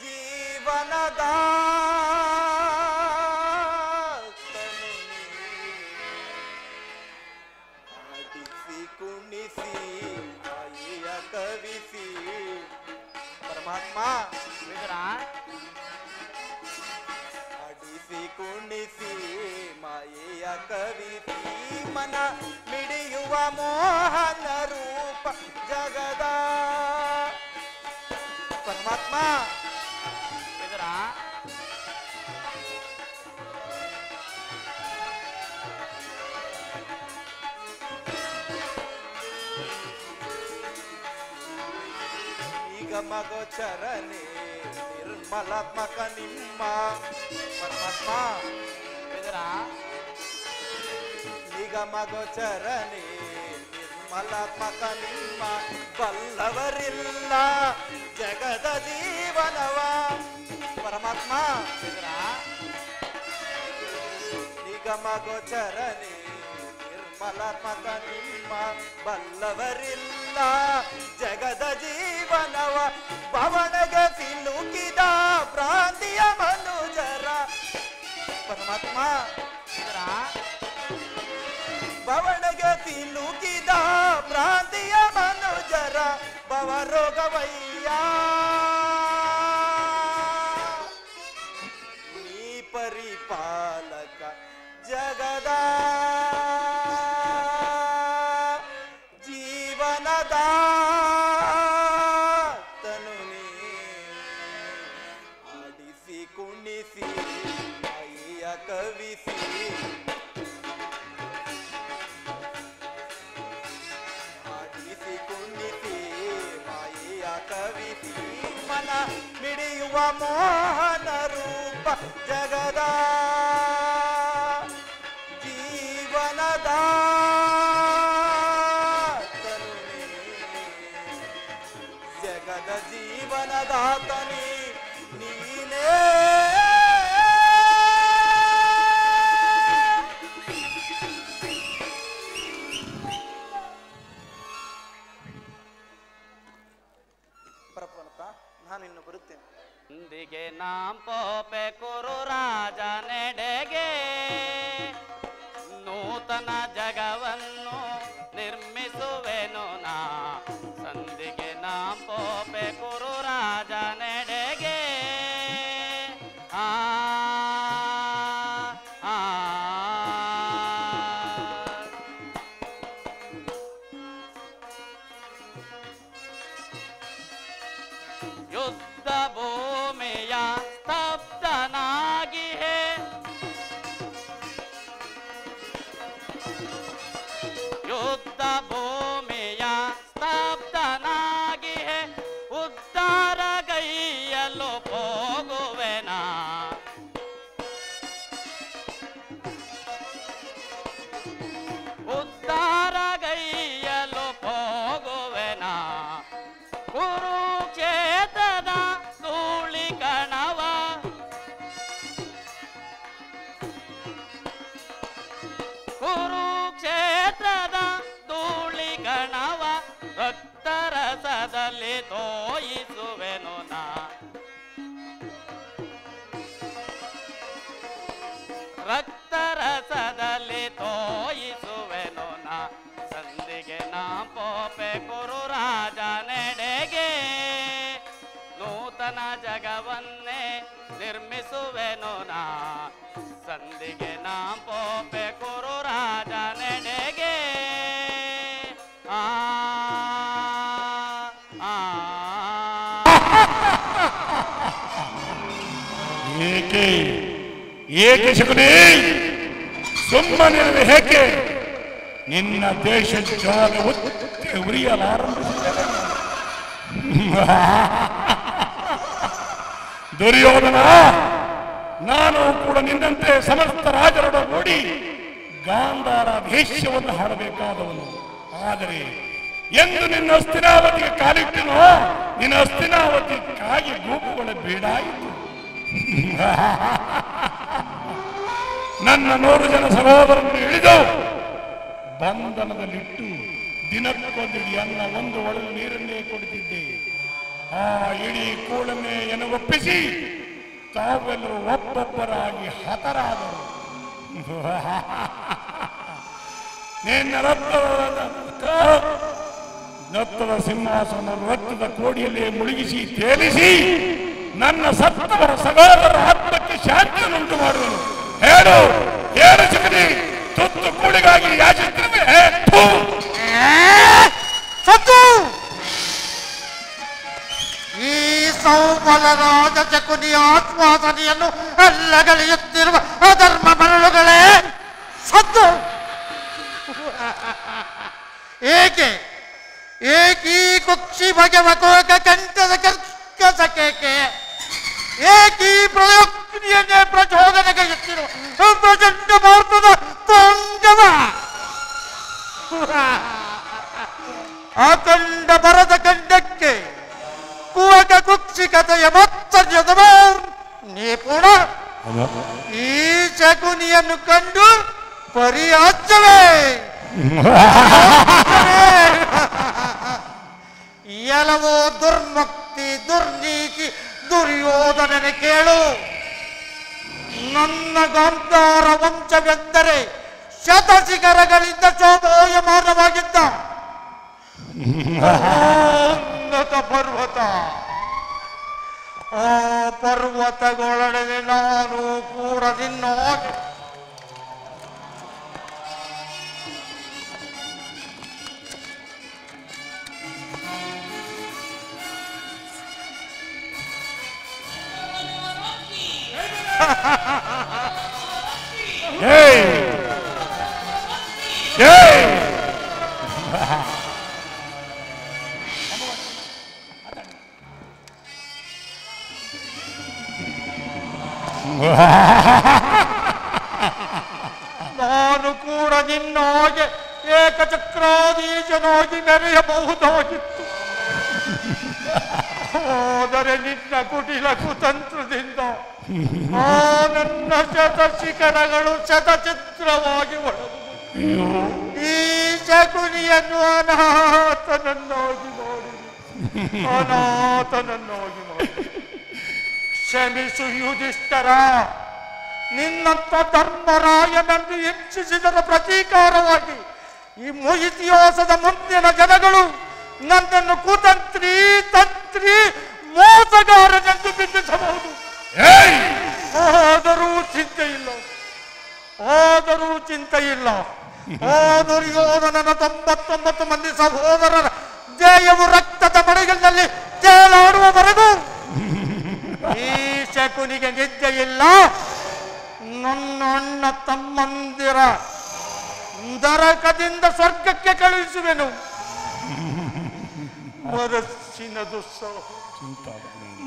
ಜೀವನದ ಆಡಿಸಿ ಕುಣಿಸಿ ಮಾಯೆಯ ಕವಿಸಿ ಪರಮಾತ್ಮ. ವಿದುರ ಆಡಿಸಿ ಕುಣಿಸಿ ಮಾಯೆಯ ಕವಿಸಿ ಮನ ಮಿಡಿಯುವ ಮೋಹನ ರೂಪ ಜಗದ ಪರಮಾತ್ಮ ವಿದುರ ನಿಗಮ ಗೋಚರನೆ ನಿರ್ಮಲಾತ್ಮಕ ನಿಮ್ಮ ಪರಮಾತ್ಮ ವಿದುರ ನಿಗಮ ಗೋಚರನೆ ನಿರ್ಮಲಾತ್ಮಕ ನಿಮ್ಮ ಬಲ್ಲವರಿಲ್ಲ ಜಗದ ಜೀವನವ ಪರಮಾತ್ಮ ವಿದುರ ನಿಗಮ ಗೋಚರನೆ ನಿರ್ಮಲಾತ್ಮಕ ನಿಮ್ಮ ಬಲ್ಲವರಿಲ್ಲ ಜಗದ ಜೀವನವ ಭವನಗೆ ಸಿಲುಕಿದ ಭ್ರಾಂತಿಯ ಮನುಜರ ಪರಮಾತ್ಮ ವಿದುರ ಭವನಗೆ ಸಿಲುಕಿದ ಭ್ರಾಂತಿಯ ಮನುಜರ ಭವರೋಗವಯ್ಯ ನೀ ಪರಿಪಾಲಕ ಜಗದ ಜೀವನದ ತನು ನೀ ಆಡಿಸಿ ಕುಣಿಸಿ ಅಯ್ಯ ಕವಿಸಿ ಆಡಿಸಿ ಕುಣಿಸಿ ಮಾಯಿಯ ಕವಿಸಿ ಮನ ಮಿಡಿಯುವ ಮೋಹನ ರೂಪ ಜಗದ ಜೀವನದ ತನುನೇ ಜಗದ ಜೀವನದ ತನಿ ನೀನೇ ಪರಮಾತ್ಮ ನಾನಿನ್ನು ಬರುತ್ತೇನೆ ಇಂದಿಗೆ ನಾಂ ಪೋಪೆ ಕುರು ರಾಜ ನೆಡೆಗೆ ನೂತನ ಜಗವನ್ನು ನಿರ್ಮಿಸುವೆನು ನಾ ಸಂದಿಗೆ ನಾಂ ಪೋಪೆ ಕುರು ರಾಜ ನೆಡೆಗೆ ಆ ಆ ಯುದ್ಧ ಭೂಮಿಯ ಸ್ತಬ್ಧನಾಗಿ ಹೇ ಯುದ್ಧ ಭೂಮಿಯ ಸ್ತಬ್ಧನಾಗಿ ಹೇ ಉದ್ಧಾರ ಗೈಯಲು ಹೋಗುವೆನಾ ಉದ್ಧಾರ ಗೈಯಲು ಹೋಗುವೆನಾ ಕುರುಕ್ಷೇತ್ರದ ಧೂಳಿ ಕಣವ ಕುರುಕ್ಷೇತ್ರದ ಧೂಳಿ ಕಣವ ರಕ್ತರಸದಲ್ಲಿ ತೋಯಿಸುವೆನು ನಾ ರಕ್ತರಸದಲ್ಲಿ ತೋಯಿಸುವೆನು ನಾ ಸಂದಿಗೆ ನಾ ಪೋಪೆ ಕುರು ರಾಜ ನೆಡೆಗೆ ನೂತನ ಜಗವನ್ನೇ ನಿರ್ಮಿಸುವೆನು ನಾ ಸಂದಿಗೆ ನಾ ಪೋಪೆ ಕುರು ರಾಜ ನೆಡೆಗೆ ಆ ಆ ಏಕೆ ಏಕೆ ಶಕುನಿ ಸುಮ್ಮನಿರುವೆ ಹೇಗೆ ನಿನ್ನ ದೇಶ ಜ್ವಾಲೆ ಒತ್ತಿ ಉರಿಯಲಾರಂಭಿಸಿದೆ ದುರ್ಯೋಧನ ನಾನು ಕೂಡ ನಿನ್ನಂತೆ ಸಮಸ್ತ ರಾಜರೊಡಗೂಡಿ ಗಾಂಧಾರ ದೇಶವನ್ನು ಹಾಡಬೇಕಾದವನು ಆದರೆ ಎಂದು ನಿನ್ನ ಹಸ್ತಿನಾವತಿಗೆ ಕಾಲಿಟ್ಟನೋ ನಿನ್ನ ಹಸ್ತಿನಾವತಿ ಕಾಗಿ ಗೂಪುಗಳ ಬೇಡಾಯಿತು ನನ್ನ 100 ಜನ ಸಹೋದರನ್ನು ಹಿಡಿದು ಬಂಧನದಲ್ಲಿಟ್ಟು ದಿನಕ್ಕೊಂದಿಡಿ ಅನ್ನ ಒಂದು ಒಳಲು ನೀರನ್ನೇ ಕೊಡುತ್ತಿದ್ದೆ ಆ ಇಡೀ ಕೂಡನ್ನೇ ಎನಗೊಪ್ಪಿಸಿ ತಾವೆಲ್ಲರೂ ಒಬ್ಬೊಬ್ಬರಾಗಿ ಹತರಾದರು ನಿನ್ನ ರಕ್ತದ ಸಿಂಹಾಸನ ರಕ್ತದ ಕೋಡಿಯಲ್ಲೇ ಮುಳುಗಿಸಿ ತೇಲಿಸಿ ನನ್ನ ಸತ್ತವರ ಸಹೋದರರ ಆತ್ಮಕ್ಕೆ ಶಾಂತಿಯನ್ನುಂಟು ಮಾಡುವನು ಹೇಳು ಹೇಳು ಶಕುನಿ ತುತ್ತು ಕೂಡಿಗಾಗಿ ಯಾಚಿಸುತ್ತಿರುವೆ ಸತ್ತು ಈ ಸೌಬಲರಾಜ ಶಕುನಿಯ ಆಶ್ವಾಸನೆಯನ್ನು ಅಲ್ಲಗಳೆಯುತ್ತಿರುವ ಅಧರ್ಮ ಮರಳುಗಳೇ ಸದ್ದು. ಏಕೆ ಏಕೀ ಕುಕ್ಷಿ ಭಗವ ಕೋಕ ಕಂಠದ ಕರ್ಕಸ ಕೇಕೆ ಏಕೀ ಪ್ರಯೋಕ್ತಿಯನ್ನೇ ಪ್ರಚೋದನೆಗೆಯುತ್ತಿರುವ ಪ್ರಚಂಡ ಭಾರತದ ತಾಂಡವ ಅಖಂಡ ಬರದ ಖಂಡಕ್ಕೆ ಕುವಕ ಕುಕ್ಷಿಕತೆಯ ಮಾತ್ಸರ್ಯದ ನಿಪುಣ ಈ ಶಕುನಿಯನ್ನು ಕಂಡು ಪರಿಹಾಸ್ಯವೇ ಎಲ್ಲವೋ ದುರ್ಮುಕ್ತಿ ದುರ್ನೀತಿ ದುರ್ಯೋಧನನೆ ಕೇಳು. ನನ್ನ ಗಾಂಧಾರ ವಂಶವೆಂದರೆ ಶತಶಿಖರಗಳಿಂದ ಶೋಭಾಯಮಾನವಾಗಿದ್ದ ಉನ್ನತ ಪರ್ವತ. ಆ ಪರ್ವತಗಳೊಡನೆ ನಾನು ಕೂಡ ನಿನ್ನ ನಾನು ಕೂಡ ನಿನ್ನಾಗೆ ಏಕಚಕ್ರಾಧೀಶನಾಗಿ ಮೆರೆಯಬಹುದಾಗಿತ್ತು. ಆದರೆ ನಿನ್ನ ಕುಟಿಲ ಕುತಂತ್ರದಿಂದ ಆ ನನ್ನ ಶತಶಿಖರಗಳು ಶತಚಿತ್ರವಾಗಿ ಒಳಗು ಈ ಶಕುನಿಯನ್ನು ಅನಾಥನನ್ನಾಗಿ ಮಾಡಿ ಕ್ಷಮಿಸು ಯುಧಿಷ್ಠರ. ನಿನ್ನಂತ ಧರ್ಮರಾಯನನ್ನು ಹಿಂಸಿಸಿದರ ಪ್ರತೀಕಾರವಾಗಿ ಈ ಇತಿಹಾಸದ ಮುಂದಿನ ಜನಗಳು ನನ್ನನ್ನು ಕುತಂತ್ರಿ ತಂತ್ರಿ ಮೋಸಗಾರನೆಂದು ಬಿಂಬಿಸಬಹುದು. ಆದರೂ ಚಿಂತೆ ಇಲ್ಲ. ಆ ದುರ್ಯೋಧನನ 99 ಮಂದಿ ಸಹೋದರರ ದೇಯವು ರಕ್ತದ ಮಳೆಗಳಲ್ಲಿ ತೇಲಾಡುವವರೆಗೂ ಈ ಶಕುನಿಗೆ ನಿದ್ದೆ ಇಲ್ಲ. ನನ್ನ ಅಣ್ಣ ತಮ್ಮಂದಿರ ನರಕದಿಂದ ಸ್ವರ್ಗಕ್ಕೆ ಕಳುಹಿಸುವೆನು.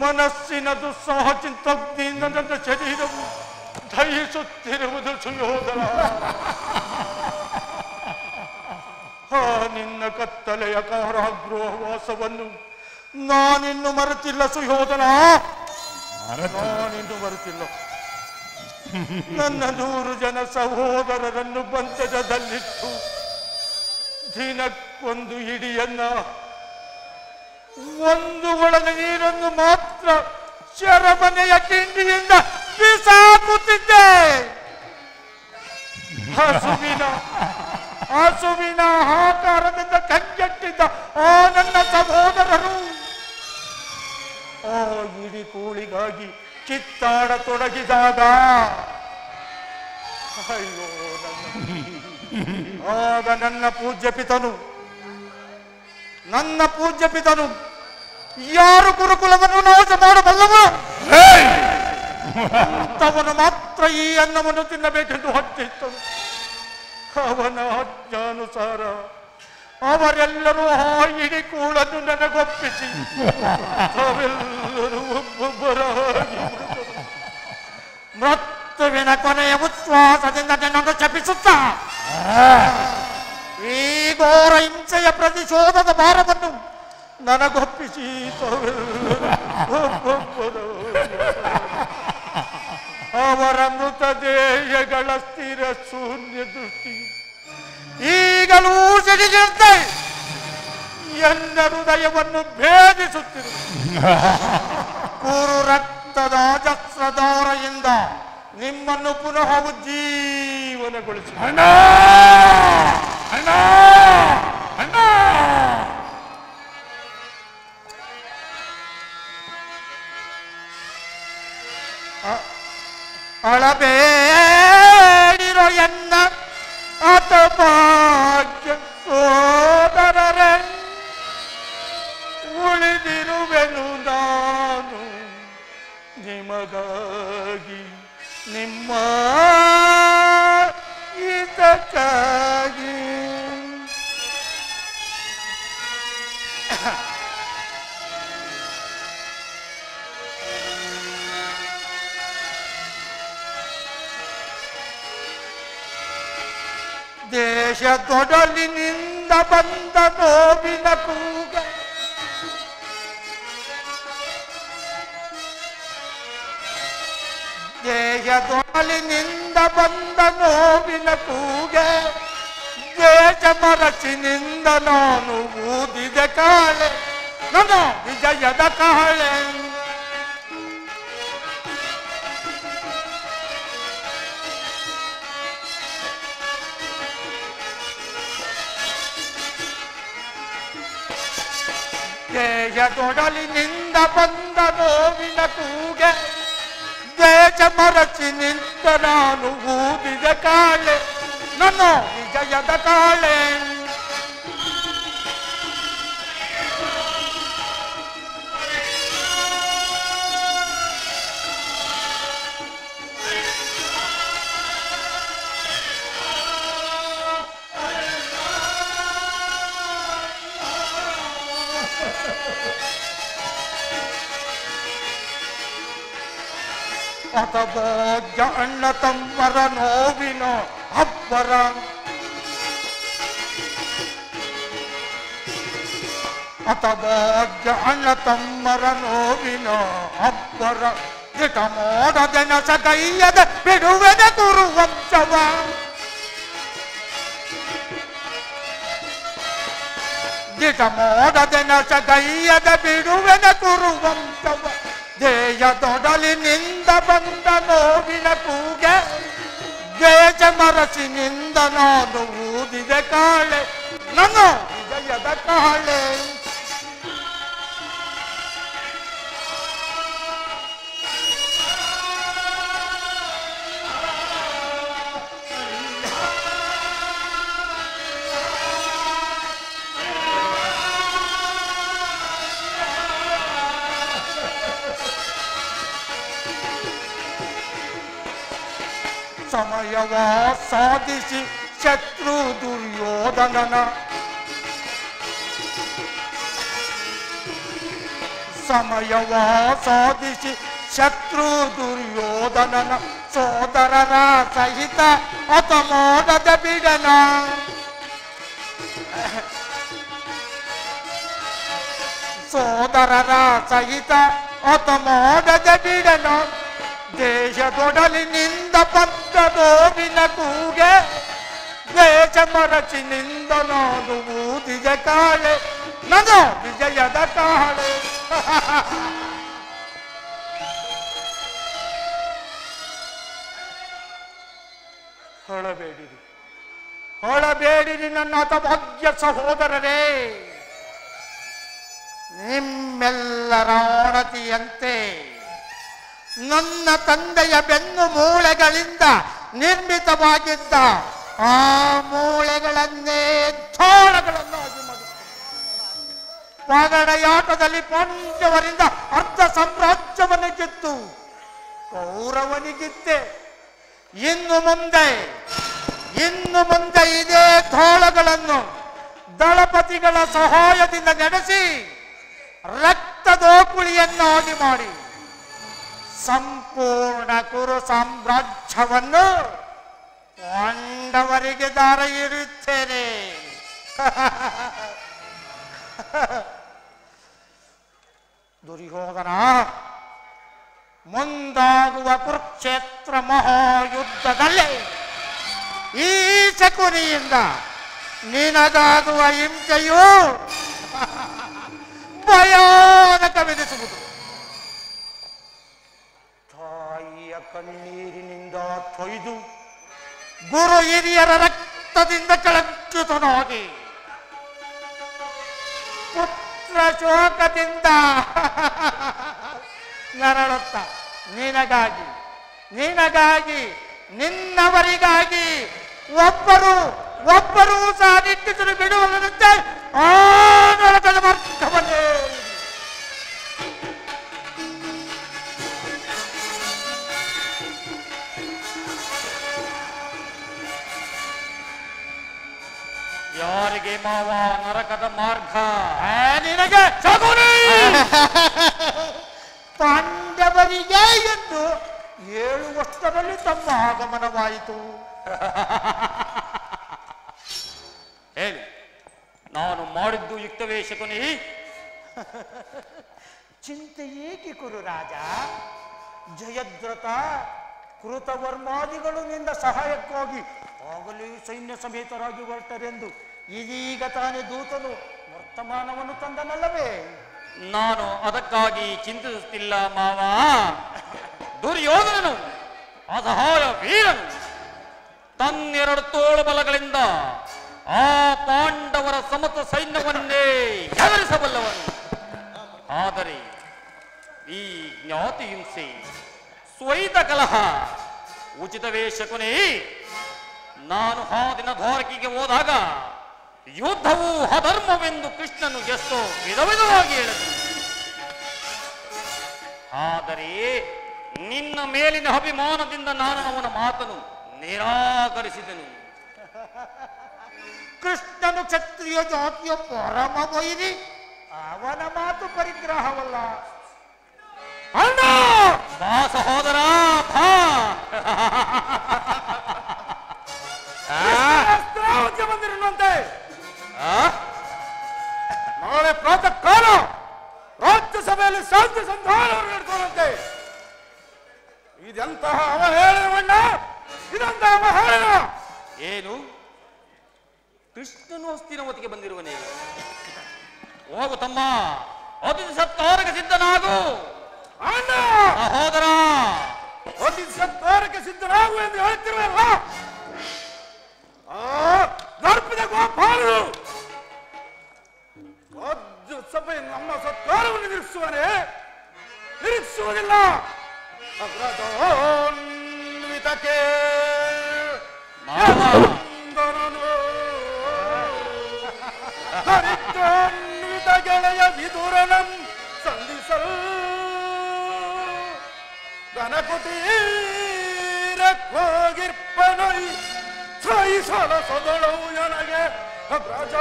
ಮನಸ್ಸಿನ ದುಸ್ಸಾಹ ಚಿಂತನೆಯಿಂದ ನನ್ನ ಶರೀರವು ದಹಿಸುತ್ತಿರುವುದು ಸುಯೋಧನ. ನಿನ್ನ ಕತ್ತಲೆಯ ಕಾರಾಗೃಹವಾಸವನ್ನು ನಾನಿನ್ನು ಮರೆತಿಲ್ಲ ಸುಯೋಧನ, ನಾನಿನ್ನು ಮರೆತಿಲ್ಲ. ನನ್ನ 100 ಜನ ಸಹೋದರರನ್ನು ಬಂಧನದಲ್ಲಿಟ್ಟು ದಿನಕ್ಕೊಂದು ಹಿಡಿಯನ್ನ, ಒಂದು ಒಳಗೆ ನೀರನ್ನು ಮಾತ್ರ ಶರಮನೆಯ ಕಿಂಡಿಯಿಂದ ಬಿಸಾಕುತ್ತಿದ್ದೆ. ಹಸುವಿನ ಆಕಾರದಿಂದ ಕಂಗೆಟ್ಟಿದ್ದ ಆ ನನ್ನ ಸಹೋದರರು ಆ ಇಡೀ ಕೂಳಿಗಾಗಿ ಕಿತ್ತಾಡತೊಡಗಿದಾಗ ಅಯ್ಯೋ ಆಗ ನನ್ನ ಪೂಜ್ಯ ಪಿತನು ಯಾರು ಗುರುಕುಲವನ್ನು ನಾಶ ಮಾಡಬಲ್ಲವೋ ಅಂತವನು ಮಾತ್ರ ಈ ಅನ್ನವನ್ನು ತಿನ್ನಬೇಕೆಂದು ಹೊತ್ತಿತ್ತನು. ಅವನ ಆಜ್ಞಾನುಸಾರ ಅವರೆಲ್ಲರೂ ಆ ಇಡೀ ಕೂಳನ್ನು ನನಗೊಪ್ಪಿಸಿ ತಾವೆಲ್ಲರೂ ಒಬ್ಬೊಬ್ಬರಾಗಿ ಮೃತ್ಯುವಿನ ಕೊನೆಯ ಉಚ್ಛ್ವಾಸದಿಂದ ನನ್ನನ್ನು ಶಪಿಸುತ್ತ ಈ ಘೋರ ಹಿಂಸೆಯ ಪ್ರತಿಶೋಧದ ಭಾರವನ್ನು ನನಗೊಪ್ಪಿಸಿ ಅವರ ಮೃತದೇಹಗಳ ಸ್ಥಿರ ಶೂನ್ಯ ದೃಷ್ಟಿಯು ಈಗಲೂ ಸಿಡಿದಿರುತ್ತೆ. ಎನ್ನ ಹೃದಯವನ್ನು ಭೇದಿಸುತ್ತಿರು ಕುರು ರಕ್ತದ ಅಜಸ್ರಧಾರೆಯಿಂದ ನಿಮ್ಮನ್ನು ಪುನಃ ಉಜ್ಜೀವನಗೊಳಿಸಿ ಅಳಬೇಡಿರೋ ಎನ್ನ ಅತಭಾಗ್ಯ ಸೋದರರೇ, ಉಳಿದಿರುವೆನು ನಾನು ನಿಮಗಾಗಿ ನಿಮ್ಮ ಇದಕ್ಕಾಗಿ ದೇಶದೊಡಲಿನಿಂದ ಬಂದ ನೋವಿನ ಕೂಗ ದೇಶದೊಡಲಿನಿಂದ ಬಂದ ನೋವಿನ ಕೂಗೆ ದೇಶ ಮರಚಿನಿಂದ ನಾನು ಊದಿದ ಕಾಳೆ ನನ್ನ ವಿಜಯದ ಕಾಳೆ ದೇಶದೊಡಲಿನಿಂದ ಬಂದ ನೋವಿನ ಕೂಗೆ ದೇಶ ಮರಚಿನಿಂದ ನಾನು ಊದಿದ ಕಾಳೆ ನನ್ನ ವಿಜಯದ ಕಾಳೆ ಅತಭಾಗ್ಯ ಅಣ್ಣ ತಮ್ಮರ ನೋವಿನ ಅಬ್ಬರ ಅತಭಾಗ್ಯ ಅಣ್ಣ ತಮ್ಮರ ನೋವಿನ ಅಬ್ಬರ ದಿಟ ಮಾಡದೆ ನಸಗೈಯದ ಬಿಡುವೆನ ಕುರುವಂಶವ ದಿಟ ಮಾಡದೆ ನಸಗೈಯದ ಬಿಡುವೆನ ಕುರುವಂಶವ ದೇಶದೊಡಲಿನಿಂದ ಬಂದ ನೋವಿನ ಕೂಗೆ ದೇಶ ಮರಸಿನಿಂದ ನಾನು ಊದಿದ ಕಾಳೆ ನನ್ನ ವಿಜಯದ ಕಾಳೆ ಸಮಯವ ಸಾಧಿಸಿ ಶತ್ರು ದುರ್ಯೋಧನನ ಸಮಯವ ಸಾಧಿಸಿ ಶತ್ರು ದುರ್ಯೋಧನನ ಸೋದರರ ಸಹಿತ ಅತ ಮಾಡದ ಬಿಡನ ಸೋದರರ ಸಹಿತ ಅತ ಮಾಡದ ಬಿಡನ ದೇಶದೊಡಲಿನಿಂದ ಬಂದ ನೋವಿನ ಕೂಗೆ ದೇಶ ಮರಚಿನಿಂದ ನಾನು ಊದಿದ ಕಾಳೆ ನನ್ನ ವಿಜಯದ ಕಾಳೆ ಹೊಳಬೇಡಿರಿ ಹೊಳಬೇಡಿರಿ ನನ್ನ ಹತಭಾಗ್ಯ ಸಹೋದರರೇ ನಿಮ್ಮೆಲ್ಲರ ಆಣತಿಯಂತೆ ನನ್ನ ತಂದೆಯ ಬೆನ್ನು ಮೂಳೆಗಳಿಂದ ನಿರ್ಮಿತವಾಗಿದ್ದ ಆ ಮೂಳೆಗಳನ್ನೇ ಥೋಳಗಳನ್ನಾಗಿ ಮಾಡಿ ಪಗಡೆಯಾಟದಲ್ಲಿ ಪಾಂಡವರಿಂದ ಅರ್ಧ ಸಾಮ್ರಾಜ್ಯವನ್ನು ಗೆದ್ದು ಕೌರವನಿಗಿದ್ದೆ. ಇನ್ನು ಮುಂದೆ ಇದೇ ಥೋಳಗಳನ್ನು ದಳಪತಿಗಳ ಸಹಾಯದಿಂದ ನಡೆಸಿ ರಕ್ತದೋಕುಳಿಯನ್ನಾಗಿ ಮಾಡಿ ಸಂಪೂರ್ಣ ಕುರು ಸಾಮ್ರಾಜ್ಯವನ್ನು ಪಾಂಡವರಿಗೆ ದಾರ ಇರುತ್ತೇನೆ. ದುರ್ಯೋಧನ, ಮುಂದಾಗುವ ಕುರುಕ್ಷೇತ್ರ ಮಹಾಯುದ್ಧದಲ್ಲಿ ಈ ಶಕುನಿಯಿಂದ ನಿನಗಾಗುವ ಹಿಂಸೆಯು ಭಯಾನಕವೆನಿಸುವುದು. ತಾಯಿಯ ಕಣ್ಣೀರಿನಿಂದ ತೊಯ್ದು ಗುರು ಹಿರಿಯರ ರಕ್ತದಿಂದ ಕಳಂಕಿತನಾಗಿ ಪುತ್ರ ಶೋಕದಿಂದ ನರಳುತ್ತ ನಿನಗಾಗಿ ನಿನ್ನವರಿಗಾಗಿ ಒಬ್ಬರೂ ಸಹ ನಿಟ್ಟಿಸಲು ಬಿಡುವಂತೆ ಆ ನರಕದ ಮಾರ್ಗವನ್ನೇ ಯಾರಿಗೆ ಮಾವ ನರಕದ ಮಾರ್ಗ? ನಿನಗೆ ಶಕುನಿ ಪಾಂಡವರಿಗೆ ಎಂದು ಹೇಳುವಷ್ಟರಲ್ಲಿ ತಮ್ಮ ಆಗಮನವಾಯಿತು. ಹೇಳಿ, ನಾನು ಮಾಡಿದ್ದು ಯುಕ್ತವೇ ಶಕುನಿ? ಚಿಂತೆ ಏಕೆ ಕುರುರಾಜ? ಜಯದ್ರಥ ಕೃತವರ್ಮಾದಿಗಳು ನಿಂದ ಸಹಾಯಕ್ಕಾಗಿ ಆಗಲೇ ಸೈನ್ಯ ಸಮೇತರಾಗಿ ಹೊರಟರೆಂದು ಇದೀಗ ತಾನೇ ದೂತನು ವರ್ತಮಾನವನ್ನು ತಂದನಲ್ಲವೇ? ನಾನು ಅದಕ್ಕಾಗಿ ಚಿಂತಿಸುತ್ತಿಲ್ಲ ಮಾವ. ದುರ್ಯೋಧನನು ಅಸಹಾಯ ವೀರನು, ತನ್ನೆರಡು ತೋಳು ಬಲಗಳಿಂದ ಆ ಪಾಂಡವರ ಸಮತ ಸೈನ್ಯವನ್ನೇ ಎದುರಿಸಬಲ್ಲವನು. ಆದರೆ ಈ ಜ್ಞಾತಿ ಹಿಂಸೆ, ಸ್ವೈತ ಕಲಹ ಉಚಿತವೇ ಶಕುನಿ? ನಾನು ಆ ದಿನ ದ್ವಾರಕಿಗೆ ಹೋದಾಗ ಯುದ್ಧವು ಅಧರ್ಮವೆಂದು ಕೃಷ್ಣನು ಎಷ್ಟೋ ವಿಧವಾಗಿ ಹೇಳಿದನು. ಆದರೆ ನಿನ್ನ ಮೇಲಿನ ಅಭಿಮಾನದಿಂದ ನಾನು ಅವನ ಮಾತನ್ನು ನಿರಾಕರಿಸಿದನು. ಕೃಷ್ಣನು ಕ್ಷತ್ರಿಯ ಜಾತಿಯ ಪರಮ ವೈರಿ, ಅವನ ಮಾತು ಪರಿಗ್ರಹವಲ್ಲ. ಅಣ್ಣ ಬಾ ಸಹೋದರ ಬಾ. ಬಂದಿರುವಂತೆ ನಾಳೆ ಪ್ರಾತಃ ಕಾಲ ರಾಜ್ಯಸಭೆಯಲ್ಲಿ ಶಾಂತಿ ಸಂಧಾನವನ್ನು ನಡೆಸುವಂತೆ. ಇದೆಂತಹ ಅವಹೇಳನವಣ್ಣ, ಇದಂತಹ ಅವಹೇಳನ. ಏನು ಕೃಷ್ಣನು ಹಸ್ತಿನವತಿಗೆ ಬಂದಿರುವನೇ? ಹೋಗು ತಮ್ಮ, ಅತಿಥಿ ಸತ್ಕಾರಕ್ಕೆ ಸಿದ್ಧನಾಗು. ಅಣ್ಣ ಸಹೋದರ, ಅತಿಥಿ ಸತ್ಕಾರಕ್ಕೆ ಸಿದ್ಧನಾಗು ಎಂದು ಹೇಳ್ತಿರುವಲ್ಲ. ದರ್ಪದ ಗೋಪಾಲರು ಸಭೆ ನಮ್ಮ ಸತ್ಕಾರವನ್ನು ನಿರೀಕ್ಷಿಸುವನೇ? ನಿರೀಕ್ಷಿಸುವುದಿಲ್ಲ. ಅಗ್ರದೋನ್ವಿತಕ್ಕೆ ಹರಿದ್ರೋನ್ವಿತ ಗೆಳೆಯ ವಿದುರನಂ ಸಂಧಿಸಲು ದನಕುಟೀರ ಹೋಗಿರ್ಪನೈ ಸಲ ಸದಳವು ನನಗೆ ಬ್ರಜ.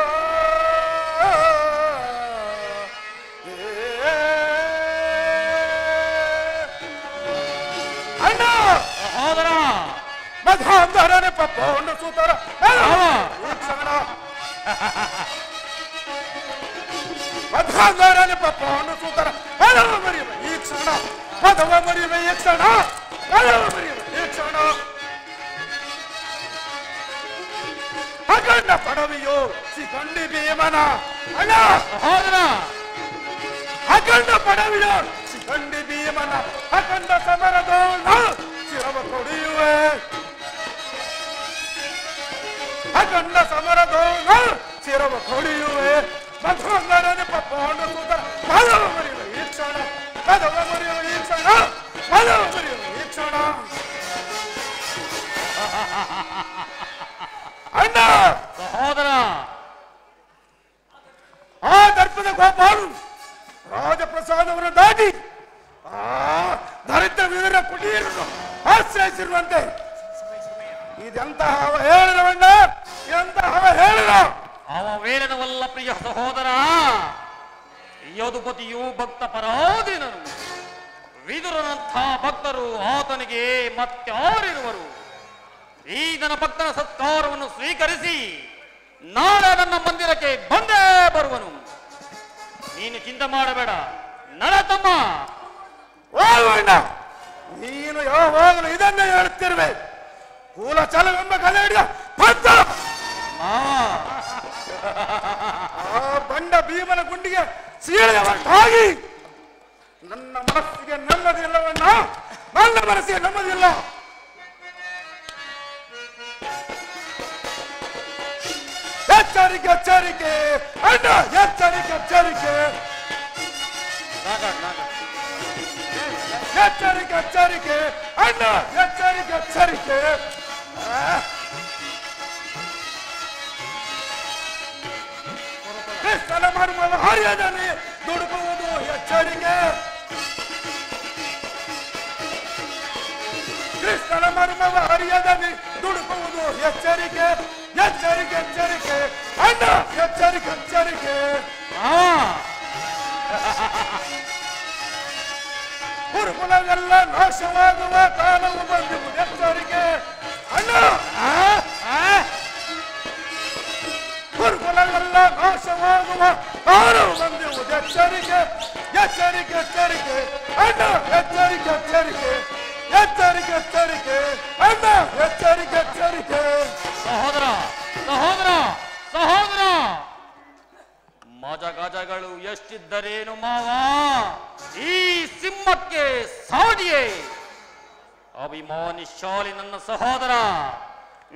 ಅಣ್ಣ ಸಹೋದರ, ಮಧಾಂಧರನೆ ಪಪ್ಪವನ್ನು ಸೂತರ ವೀಕ್ಷಣ. ಮಧಾಂಧರನೆ ಪಪ್ಪವನ್ನು ಸೂತರ ಪದವ ಮರಿವೆ ಈ ಕ್ಷಣ, ಪದವ ಮರಿವೆ ಈ ಕ್ಷಣ, ಪದವ ಮರಿವೆ ಈ ಕ್ಷಣ. ಅಖಂಡ ಪಡವಿಯೋ ಸಿಕೊಂಡಿ ಭೀಮನ. ಅಣ್ಣ ಸಹೋದರ, ಅಖಂಡ ಪಡವಿಯೋ ಸಿಕೊಂಡಿ ಭೀಮನ ಅಖಂಡ ಸಮರದೋಣ ಶಿರವ ಕೊಡಿಯುವೆ. ಅಖಂಡ ಸಮರದೋಣ ಶಿರವ ಕೊಡಿಯುವೆ. ಮಧುಂಗರನೆ ಪಪ್ಪವನ್ನು ಸೂತರ ಪದವ ಮರಿಯುವೆ ಈ ಕ್ಷಣ, ಪದವ ಮರಿಯುವೆ ಈ ಕ್ಷಣ, ಪದವ ಮರಿಯುವೆ ಈ ಕ್ಷಣ. ಅಣ್ಣ ಸಹೋದರ, ಆ ದರ್ಪದ ಗೋಪಾಲು ರಾಜಪ್ರಸಾದವನ್ನು ದಾಟಿ ದರಿದ್ರ ವಿವರ ಕುಟೀರನ್ನು ಆಶ್ರಯಿಸಿರುವಂತೆ. ಇದೆಂತಹ ಅವಹೇಳನವಣ್ಣ, ಎಂತಹ ಅವಹೇಳನ. ಅವಹೇಳನವಲ್ಲ ಪ್ರಿಯ ಸಹೋದರ. ಯದುಪತಿಯು ಭಕ್ತ ಪರಾಧೀನನು. ವಿದುರನಂಥ ಭಕ್ತರು ಆತನಿಗೆ ಮತ್ಯಾರಿರುವರು? ಈ ನನ್ನ ಭಕ್ತನ ಸತ್ಕಾರವನ್ನು ಸ್ವೀಕರಿಸಿ ನಾಳೆ ನನ್ನ ಮಂದಿರಕ್ಕೆ ಬಂದೇ ಬರುವನು. ನೀನು ಚಿಂತೆ ಮಾಡಬೇಡ, ನಡ ತಮ್ಮ. ಓವಣ್ಣ, ನೀನು ಯಾವಾಗಲೂ ಇದನ್ನೇ ಹೇಳುತ್ತಿರುವೆ. ಕೂಲ ಚಲವೆಂಬ ಕಲೆ ಹಿಡಿದ ಪಂಥ ಆ ಬಂಡ ಭೀಮನ ಗುಂಡಿಗೆ ಸೀಳೆಯವರಾಗಿ ನನ್ನ ಮನಸ್ಸಿಗೆ ನೆಮ್ಮದಿಲ್ಲವಣ್ಣ, ನನ್ನ ಮನಸ್ಸಿಗೆ ನೆಮ್ಮದಿಲ್ಲ. ಎಚ್ಚರಿಕೆ ಎಚ್ಚರಿಕೆ ಅಣ್ಣ, ಎಚ್ಚರಿಕೆ ಎಚ್ಚರಿಕೆ ಎಚ್ಚರಿಕೆ ಎಚ್ಚರಿಕೆ ಅಣ್ಣ, ಎಚ್ಚರಿಕೆ ಎಚ್ಚರಿಕೆ. ಕ್ರಿಸ್ತನ ಮರ್ಮದ ಹರಿಯದಲ್ಲಿ ದುಡುಕುವುದು ಎಚ್ಚರಿಕೆ. ಕ್ರಿಸ್ತನ ಮರ್ಮದ ಹರಿಯದಲ್ಲಿ ದುಡುಕುವುದು ಎಚ್ಚರಿಕೆ ಎಚ್ಚರಿಕೆ ಎಚ್ಚರಿಕೆ ಅಣ್ಣ ಎಚ್ಚರಿಕೆ ಎಚ್ಚರಿಕೆ ಗುರುಕುಲವೆಲ್ಲ ನಾಶವಾಗುವ ಕಾಲವು ಬಂದಿರುವುದು ಎಚ್ಚರಿಕೆ ಅಣ್ಣ ಗುರುಕುಲವೆಲ್ಲ ನಾಶವಾಗುವ ಕಾಲವು ಬಂದಿರುವುದು ಎಚ್ಚರಿಕೆ ಎಚ್ಚರಿಕೆ ಎಚ್ಚರಿಕೆ ಅಣ್ಣ ಎಚ್ಚರಿಕೆ ಎಚ್ಚರಿಕೆ ಎಚ್ಚರಿಕೆ ಎಚ್ಚರಿಕೆ ಅಣ್ಣ ಎಚ್ಚರಿಕೆ ಎಚ್ಚರಿಕೆ ಸಹೋದರ ಸಹೋದರ ಸಹೋದರ ಮಜಗಜಗಳು ಎಷ್ಟಿದ್ದರೇನು ಮಾವ ಈ ಸಿಂಹಕ್ಕೆ ಸಾಡಿಯೇ ಅಭಿಮಾನಿಶಾಲಿ ನನ್ನ ಸಹೋದರ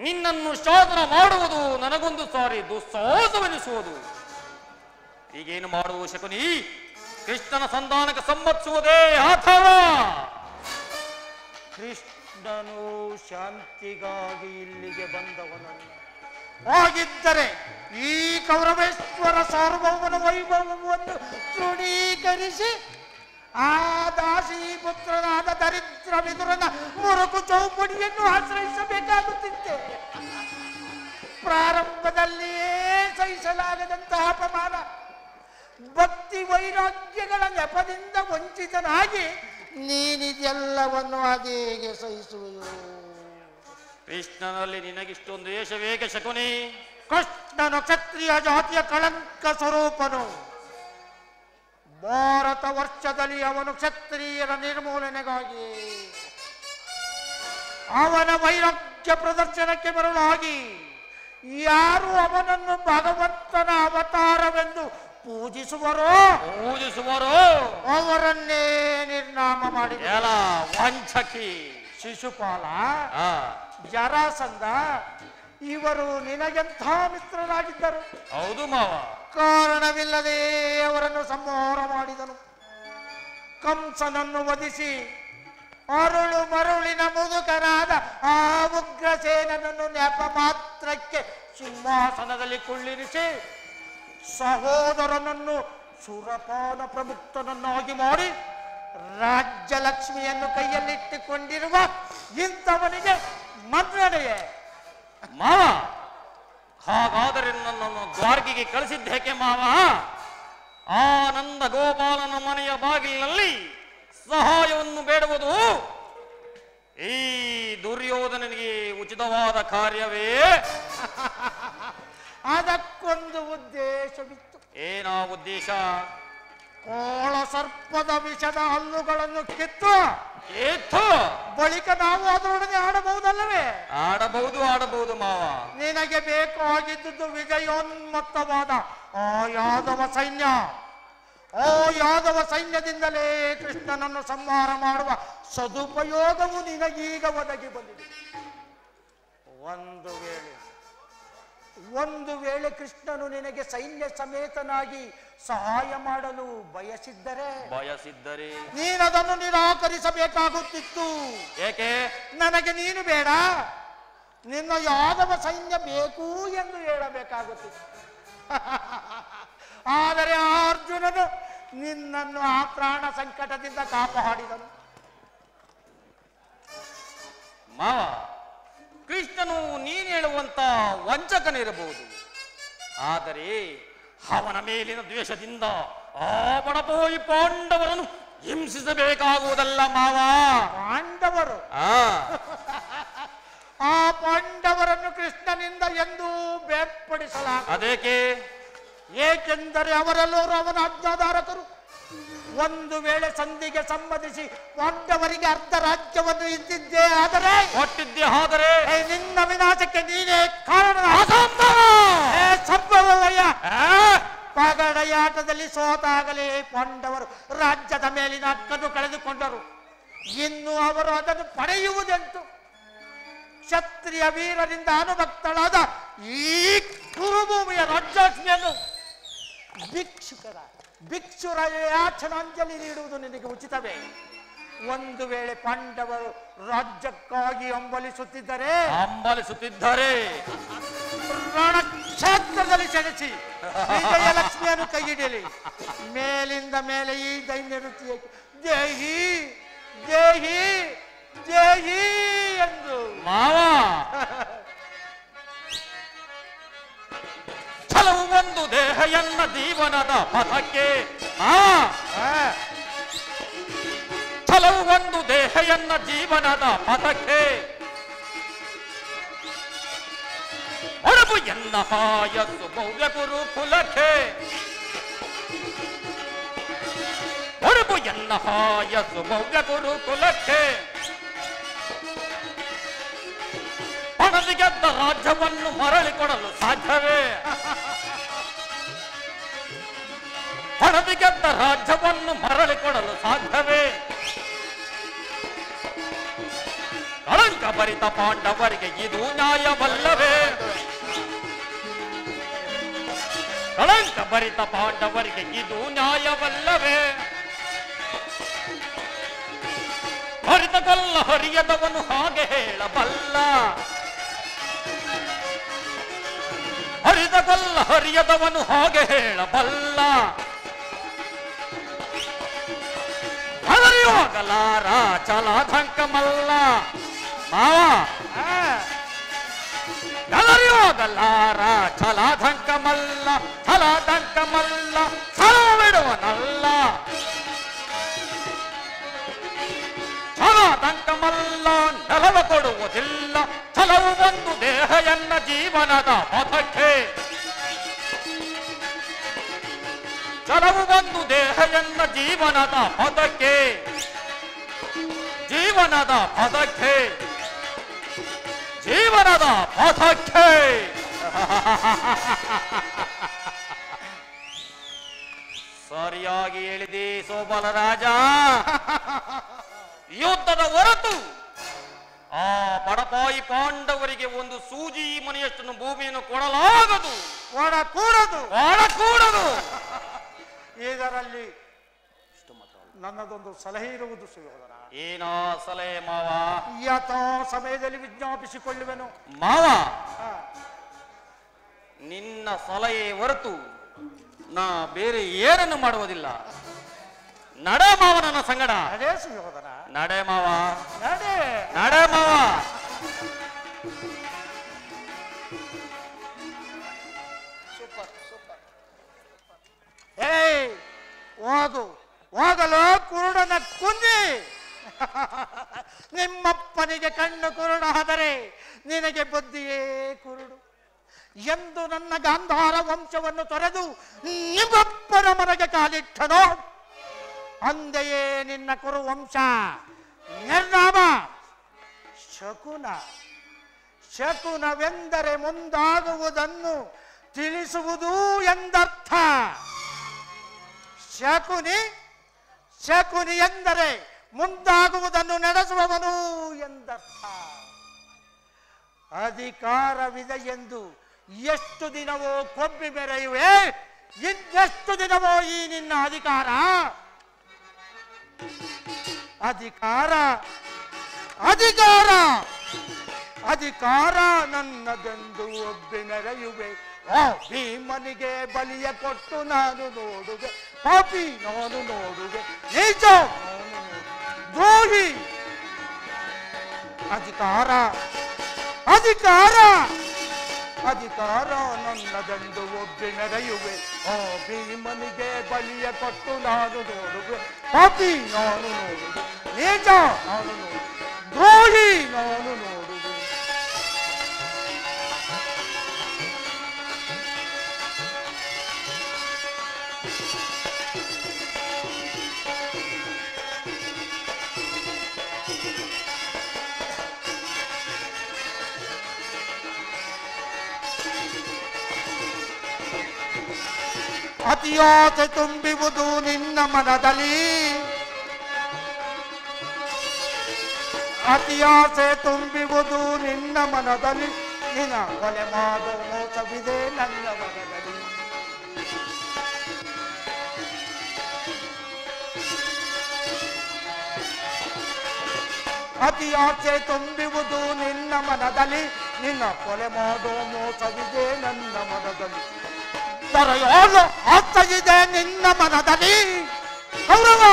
ನಿನ್ನನ್ನು ಶಾಸನ ಮಾಡುವುದು ನನಗೊಂದು ಸಾರಿ ದುಸ್ಸಾಹಸವೆನಿಸುವುದು ಈಗೇನು ಮಾಡುವ ಶಕುನಿ ಕೃಷ್ಣನ ಸಂಧಾನಕ್ಕೆ ಸಮ್ಮತಿಸುವುದೇ ಅಥವಾ ಕೃಷ್ಣನು ಶಾಂತಿಗಾಗಿ ಇಲ್ಲಿಗೆ ಬಂದವನಲ್ಲ. ಹಾಗಿದ್ದರೆ ಈ ಕೌರವೇಶ್ವರ ಸಾರ್ವಭೌಮನ ವೈಭವವನ್ನು ತೃಣೀಕರಿಸಿ ಆ ದಾಸಿ ಪುತ್ರನಾದ ದರಿದ್ರ ವಿದುರನ ಮುರುಕು ಚೌಪಡಿಯನ್ನು ಆಶ್ರಯಿಸಬೇಕಾಗುತ್ತಿದ್ದೆ. ಪ್ರಾರಂಭದಲ್ಲಿಯೇ ಸಹಿಸಲಾಗದಂತಹ ಅಪಮಾನ ಭಕ್ತಿ ವೈರಾಗ್ಯಗಳ ನೆಪದಿಂದ ವಂಚಿತನಾಗಿ ನೀನಿದೆಲ್ಲವನ್ನು ಅದೇಗೆ ಸಹಿಸುವೆಯೋ? ಕೃಷ್ಣನಲ್ಲಿ ನಿನಗಿಷ್ಟೊಂದು ದ್ವೇಷವೇಕೆ ಶಕುನಿ? ಕೃಷ್ಣನು ಕ್ಷತ್ರಿಯ ಜಾತಿಯ ಕಳಂಕ ಸ್ವರೂಪನು. ಭಾರತ ವರ್ಷದಲ್ಲಿ ಅವನು ಕ್ಷತ್ರಿಯರ ನಿರ್ಮೂಲನೆಗಾಗಿ ಅವನ ವೈರಾಗ್ಯ ಪ್ರದರ್ಶನಕ್ಕೆ ಬರಲಾಗಿ ಯಾರು ಅವನನ್ನು ಭಗವಂತನ ಅವತಾರವೆಂದು ಪೂಜಿಸುವರೋ ಅವರನ್ನೇ ನಿರ್ನಾಮ ಮಾಡಿದ ವಂಚಕಿ ಶಿಶುಪಾಲ, ಜರಾಸಂಧ ಇವರು ನಿನಗೆಂಥ ಮಿತ್ರರಾಗಿದ್ದರು. ಹೌದು ಮಾವ. ಕಾರಣವಿಲ್ಲದೆ ಅವರನ್ನು ಸಂಹಾರ ಮಾಡಿದನು. ಕಂಸನನ್ನು ವಧಿಸಿ ಅರುಳು ಮರುಳಿನ ಮುದುಕನಾದ ಆ ಉಗ್ರಸೇನನನ್ನು ನೆಪ ಮಾತ್ರಕ್ಕೆ ಸಿಂಹಾಸನದಲ್ಲಿ ಕುಳ್ಳಿರಿಸಿ ಸಹೋದರನನ್ನು ಸುರಪಾನ ಪ್ರಮುಕ್ತನನ್ನಾಗಿ ಮಾಡಿ ರಾಜ್ಯಲಕ್ಷ್ಮಿಯನ್ನು ಕೈಯಲ್ಲಿಟ್ಟುಕೊಂಡಿರುವ ಇಂಥವನಿಗೆ ಮನ್ನಣೆಯೇ? ಮಾವ, ಹಾಗಾದರೆ ನನ್ನನ್ನು ದ್ವಾರಕಿಗೆ ಕಳಿಸಿದ್ದೇಕೆ ಮಾವ? ಆ ನಂದ ಗೋಪಾಲನ ಮನೆಯ ಬಾಗಿಲಿನಲ್ಲಿ ಸಹಾಯವನ್ನು ಬೇಡುವುದು ಈ ದುರ್ಯೋಧನನಿಗೆ ಉಚಿತವಾದ ಕಾರ್ಯವೇ? ಅದಕ್ಕೊಂದು ಉದ್ದೇಶವಿತ್ತು. ಏನಾ ಉದ್ದೇಶ? ಕೋಳ ಸರ್ಪದ ವಿಷದ ಹಲ್ಲುಗಳನ್ನು ಕಿತ್ತು ಬಳಿಕ ನಾವು ಅದರೊಡನೆ ಆಡಬಹುದಲ್ಲವೇ? ಆಡಬಹುದು ಮಾವ. ನಿನಗೆ ಬೇಕಾಗಿದ್ದುದು ವಿಜಯೋನ್ಮತ್ತವಾದ ಆ ಯಾದವ ಸೈನ್ಯ. ಆ ಯಾದವ ಸೈನ್ಯದಿಂದಲೇ ಕೃಷ್ಣನನ್ನು ಸಂಹಾರ ಮಾಡುವ ಸದುಪಯೋಗವು ನಿನಗೀಗ ಒದಗಿ ಬಂದಿದೆ. ಒಂದು ವೇಳೆ ಕೃಷ್ಣನು ನಿನಗೆ ಸೈನ್ಯ ಸಮೇತನಾಗಿ ಸಹಾಯ ಮಾಡಲು ಬಯಸಿದ್ದರೆ ನೀನದನ್ನು ನಿರಾಕರಿಸಬೇಕಾಗುತ್ತಿತ್ತು. ಏಕೆ? ನನಗೆ ನೀನು ಬೇಡ, ನಿನ್ನ ಯಾದವ ಸೈನ್ಯ ಬೇಕು ಎಂದು ಹೇಳಬೇಕಾಗುತ್ತಿತ್ತು. ಆದರೆ ಅರ್ಜುನನು ನಿನ್ನನ್ನು ಆ ಪ್ರಾಣ ಸಂಕಟದಿಂದ ಕಾಪಾಡಿದನು. ಮಾವ, ಕೃಷ್ಣನು ನೀನು ಹೇಳುವಂತ ವಂಚಕನಿರಬಹುದು, ಆದರೆ ಅವನ ಮೇಲಿನ ದ್ವೇಷದಿಂದ ಆ ಬಡಪೋಯಿ ಪಾಂಡವರನ್ನು ಹಿಂಸಿಸಬೇಕಾಗುವುದಲ್ಲ ಮಾವ. ಪಾಂಡವರು? ಆ ಪಾಂಡವರನ್ನು ಕೃಷ್ಣನಿಂದ ಎಂದೂ ಬೇರ್ಪಡಿಸಲಾಗ. ಅದೇಕೆ? ಏಕೆಂದರೆ ಅವರೆಲ್ಲರೂ ಅವನ ಆಜ್ಞಾಧಾರಕರು. ಒಂದು ವೇಳೆ ಸಂಧಿಗೆ ಸಮ್ಮತಿಸಿ ಪಾಂಡವರಿಗೆ ಅರ್ಧ ರಾಜ್ಯವನ್ನು ಇದ್ದಿದ್ದೇ ಆದರೆ ನಿನ್ನ ವಿನಾಶಕ್ಕೆ ನೀನೇ ಕಾರಣ. ಸಂಭವವಯ್ಯ, ಪಗಡೆಯಾಟದಲ್ಲಿ ಸೋತಾಗಲೇ ಪಾಂಡವರು ರಾಜ್ಯದ ಮೇಲಿನ ಹಕ್ಕನ್ನು ಕಳೆದುಕೊಂಡರು. ಇನ್ನು ಅವರು ಅದನ್ನು ಪಡೆಯುವುದೆಂತು? ಕ್ಷತ್ರಿಯ ವೀರರಿಂದ ಅನುಭಕ್ತಳಾದ ಈ ಕುರುಭೂಮಿಯ ರಾಜ್ಯಲಕ್ಷ್ಮಿಯನ್ನು ಭಿಕ್ಷುರ ಯಾಚನಾಂಜಲಿ ನೀಡುವುದು ನಿನಗೆ ಉಚಿತವೇ? ಒಂದು ವೇಳೆ ಪಾಂಡವರು ರಾಜ್ಯಕ್ಕಾಗಿ ಹಂಬಲಿಸುತ್ತಿದ್ದರೆ ರಣಕ್ಷೇತ್ರದಲ್ಲಿ ಸೆಣಸಿ ವಿಜಯಲಕ್ಷ್ಮಿಯನ್ನು ಕೈ ಹಿಡಿಯಲಿ. ಮೇಲಿಂದ ಮೇಲೆ ಈ ದೈನ್ಯ ವೃತ್ತಿಯ ದೇಹಿ ದೇಹಿ ದೇಹಿ ಎಂದು ದೇಹ ಎನ್ನ ಜೀವನದ ಪಥಕ್ಕೆ ಛಲವು ಒಂದು ದೇಹ ಎನ್ನ ಜೀವನದ ಪಥಕ್ಕೆ ಹೊರಬು ಎನ್ನ ಹಾಯಸ್ಸು ಭವ್ಯ ಗುರುಕುಲಕ್ಕೆ ಹೊರಬು ಎನ್ನ ಹಾಯಸ್ಸು ಭವ್ಯ ಗುರುಕುಲಕ್ಕೆ ಪಣದಿ ಗೆದ್ದ ರಾಜ್ಯವನ್ನು ಮರಳಿ ಕೊಡಲು ಸಾಧ್ಯವೇ ಪಣದಿ ಗೆದ್ದ ರಾಜ್ಯವನ್ನು ಮರಳಿ ಕೊಡಲು ಸಾಧ್ಯವೇ ಕಳಂಕ ಭರಿತ ಪಾಂಡವರಿಗೆ ಇದು ನ್ಯಾಯವಲ್ಲವೇ ಕಳಂಕ ಭರಿತ ಪಾಂಡವರಿಗೆ ಇದು ನ್ಯಾಯವಲ್ಲವೇ ಹರಿತಗಲ್ಲ ಹರಿಯದವನು ಹಾಗೆ ಹೇಳಬಲ್ಲ ಹರಿತಗಲ್ಲ ಹರಿಯದವನು ಹಾಗೆ ಹೇಳಬಲ್ಲ ಹರಿಯುವಾಗಲಾರ ಛಲದಂಕಮಲ್ಲ ಮಾವ ಹರಿಯುವಾಗಲಾರ ಛಲದಂಕಮಲ್ಲ ಛಲದಂಕಮಲ್ಲ ಛಲವಿಡುವನಲ್ಲ ಛಲದಂಕಮಲ್ಲ ನೆಲವ ಕೊಡುವುದಿಲ್ಲ ಛಲವು ಒಂದು ದೇಹ ಎನ್ನ ಜೀವನದ ಪಥಕ್ಕೆ ಛಲವು ಒಂದು ದೇಹ ಎನ್ನ ಜೀವನದ ಪದಕ್ಕೆ ಜೀವನದ ಪದಕ್ಕೆ ಜೀವನದ ಪಥಕ್ಕೆ ಸರಿಯಾಗಿ ಹೇಳಿದೆ ಸೋಬಲ ರಾಜ ಯುದ್ಧದ ಹೊರತು ಆ ಬಡಪಾಯಿ ಪಾಂಡವರಿಗೆ ಒಂದು ಸೂಜಿ ಮನೆಯಷ್ಟು ಭೂಮಿಯನ್ನು ಕೊಡಲಾಗದು ಕೊಡಕೂಡದು ಕೊಡಕೂಡದು ಇದರಲ್ಲಿ ನನ್ನದೊಂದು ಸಲಹೆ ಇರುವುದು ಸುಯೋಧನ. ಏನೋ ಸಲಹೆ ಮಾವ? ಯಥಾ ಸಮಯದಲ್ಲಿ ವಿಜ್ಞಾಪಿಸಿಕೊಳ್ಳುವೆನು ಮಾವ. ನಿನ್ನ ಸಲಹೆ ಹೊರತು ನಾ ಬೇರೆ ಏನನ್ನು ಮಾಡುವುದಿಲ್ಲ. ನಡೆ ಮಾವ ನನ್ನ ಸಂಗಡ. ಅದೇ ಸುಯೋಧನ. ನಡೆ ಮಾವ, ನಡೆ ನಡೆ ಮಾವ. ಏಯ್ ಹೋಗು, ಹೋಗಲು ಕುರುಡನ ಕುಂದಿ. ನಿಮ್ಮಪ್ಪನಿಗೆ ಕಣ್ಣು ಕುರುಡಾದರೆ ನಿನಗೆ ಬುದ್ಧಿಯೇ ಕುರುಡು ಎಂದು ನನ್ನ ಗಾಂಧಾರ ವಂಶವನ್ನು ತೊರೆದು ನಿಮ್ಮಪ್ಪನ ಮನೆಗೆ ಕಾಲಿಟ್ಟನೋ ಅಂದೆಯೇ ನಿನ್ನ ಕುರು ವಂಶ ನಿರ್ನಾಮ. ಶಕುನ, ಶಕುನವೆಂದರೆ ಮುಂದಾಗುವುದನ್ನು ತಿಳಿಸುವುದು ಎಂದರ್ಥ. ಶಕುನಿ, ಶಕುನಿ ಎಂದರೆ ಮುಂದಾಗುವುದನ್ನು ನಡೆಸುವವನು ಎಂದರ್ಥ. ಅಧಿಕಾರವಿದೆ ಎಂದು ಎಷ್ಟು ದಿನವೋ ಕೊಬ್ಬಿ ಮೆರೆಯುವೆ, ಇನ್ನೆಷ್ಟು ದಿನವೋ ಈ ನಿನ್ನ ಅಧಿಕಾರ? ಅಧಿಕಾರ, ಅಧಿಕಾರ, ಅಧಿಕಾರ ನನ್ನದೆಂದು ಒಬ್ಬಿ ಮೆರೆಯುವೆ. ಭೀಮನಿಗೆ ಬಲಿಯ ಕೊಟ್ಟು ನಾನು ನೋಡುವೆ, ಪಾಪಿ ನಾನು ನೋಡುವೆ, ನೀಚ ದ್ರೋಹಿ. ಅಧಿಕಾರ, ಅಧಿಕಾರ, ಅಧಿಕಾರ ನನ್ನದೆಂದು ಒಬ್ಬಿ ಮೆರೆಯುವೆ. ಭೀಮನಿಗೆ ಬಲಿಯ ಕೊಟ್ಟು ನಾನು ನೋಡುವೆ, ಪಾಪಿ ನಾನು ನೋಡುವೆ, ನೀಚ ನಾನು ನೋಡುವೆ, ದ್ರೋಹಿ ನಾನು ನೋಡುವೆ. ಅತಿಯಾಸೆ ತುಂಬಿವುದು ನಿನ್ನ ಮನದಲ್ಲಿ, ಅತಿಯಾಸೆ ತುಂಬಿವುದು ನಿನ್ನ ಮನದಲ್ಲಿ, ನಿನ್ನ ಕೊಲೆ ಮಾಡೋ ಮೋಸವಿದೆ ನನ್ನ ಮನದಲ್ಲಿ. ಅತಿಯಾಸೆ ತುಂಬಿವುದು ನಿನ್ನ ಮನದಲ್ಲಿ, ನಿನ್ನ ಕೊಲೆ ಮಾಡೋ ಮೋಸವಿದೆ ನನ್ನ ಮನದಲ್ಲಿ. ದೊರೆಯೋಳು ಆಸೆಯಿದೆ ನಿನ್ನ ಮನದಲ್ಲಿ, ಗೌರವ.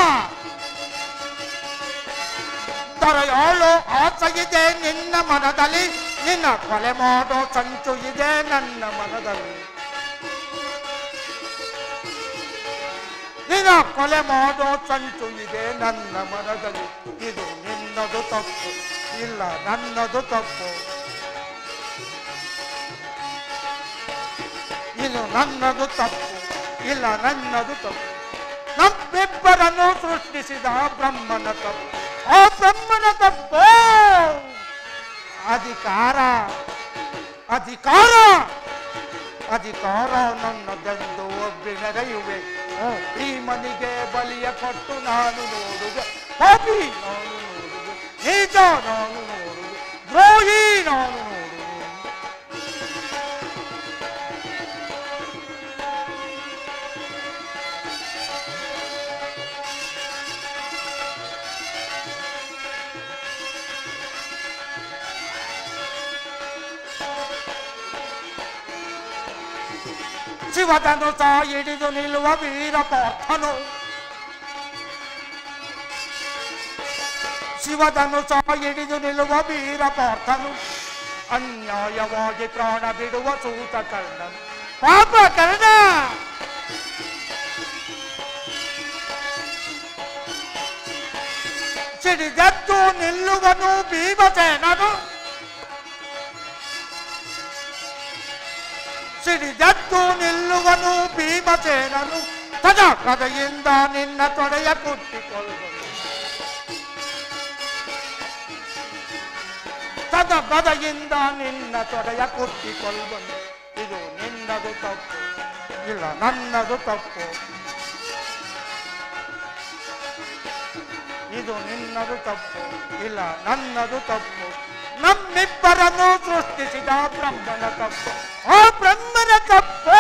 ದೊರೆಯೋಳು ಆಸೆಯಿದೆ ನಿನ್ನ ಮನದಲ್ಲಿ, ನಿನ್ನ ಕೊಲೆ ಮಾಡೋ ಸಂಚು ಇದೆ ನನ್ನ ಮನದಲ್ಲಿ. ನಿನ್ನ ಕೊಲೆ ಮಾಡೋ ಸಂಚು ಇದೆ ನನ್ನ ಮನದಲ್ಲಿ. ಇದು ನಿನ್ನದು ತಪ್ಪು, ಇಲ್ಲ ನನ್ನದು ತಪ್ಪು. ಇದು ನನ್ನದು ತಪ್ಪು, ಇಲ್ಲ ನನ್ನದು ತಪ್ಪು. ನಮ್ಮಿಬ್ಬರನ್ನು ಸೃಷ್ಟಿಸಿದ ಬ್ರಹ್ಮನ ತಪ್ಪು. ಆ ಬ್ರಹ್ಮನ ತಪ್ಪು. ಅಧಿಕಾರ ಅಧಿಕಾರ ಅಧಿಕಾರ ನನ್ನದೆಂದು ಒಬ್ಬಿನರೆಯುವೆ. ಭೀಮನಿಗೆ ಬಲಿಯ ಕೊಟ್ಟು ನಾನು ನೋಡುವೆ, ಪಾಪಿ ನಾನು ನೋಡುವೆ, ನೀಚ ನಾನು ನೋಡುವೆ, ದ್ರೋಹಿ ನಾನು ನೋಡುವೆ. ಶಿವಧನುಸ ಹಿಡಿದು ನಿಲ್ಲುವ ವೀರ ಪಾರ್ಥನು, ಶಿವಧನುಸ ಹಿಡಿದು ನಿಲ್ಲುವ ವೀರ ಪಾರ್ಥನು, ಅನ್ಯಾಯವಾಗಿ ಪ್ರಾಣ ಬಿಡುವ ಸೂತ ಕರ್ಣನು, ಪಾಪ ಕರ್ಣ. ಸಿಡಿದೆದ್ದು ನಿಲ್ಲುವನು ಭೀಮಸೇನನು, ಸಿಡಿದೆದ್ದು ನಿಲ್ಲುವನು ಭೀಮಸೇನನು, ತದ ಕದೆಯಿಂದ ನಿನ್ನ ತೊಡೆಯ ಕುಟ್ಟಿಕೊಳ್ಳುವನು, ತದ ಗದೆಯಿಂದ ನಿನ್ನ ತೊಡೆಯ ಕುಟ್ಟಿಕೊಳ್ಳುವನು. ಇದು ನಿನ್ನದು ತಪ್ಪು, ಇಲ್ಲ ನನ್ನದು ತಪ್ಪು. ಇದು ನಿನ್ನದು ತಪ್ಪು, ಇಲ್ಲ ನನ್ನದು ತಪ್ಪು. ನಮ್ಮಿಬ್ಬರನ್ನು ಸೃಷ್ಟಿಸಿದ ಬ್ರಹ್ಮನ ತಪ್ಪು. ಆ ಬ್ರಹ್ಮನ ತಪ್ಪು.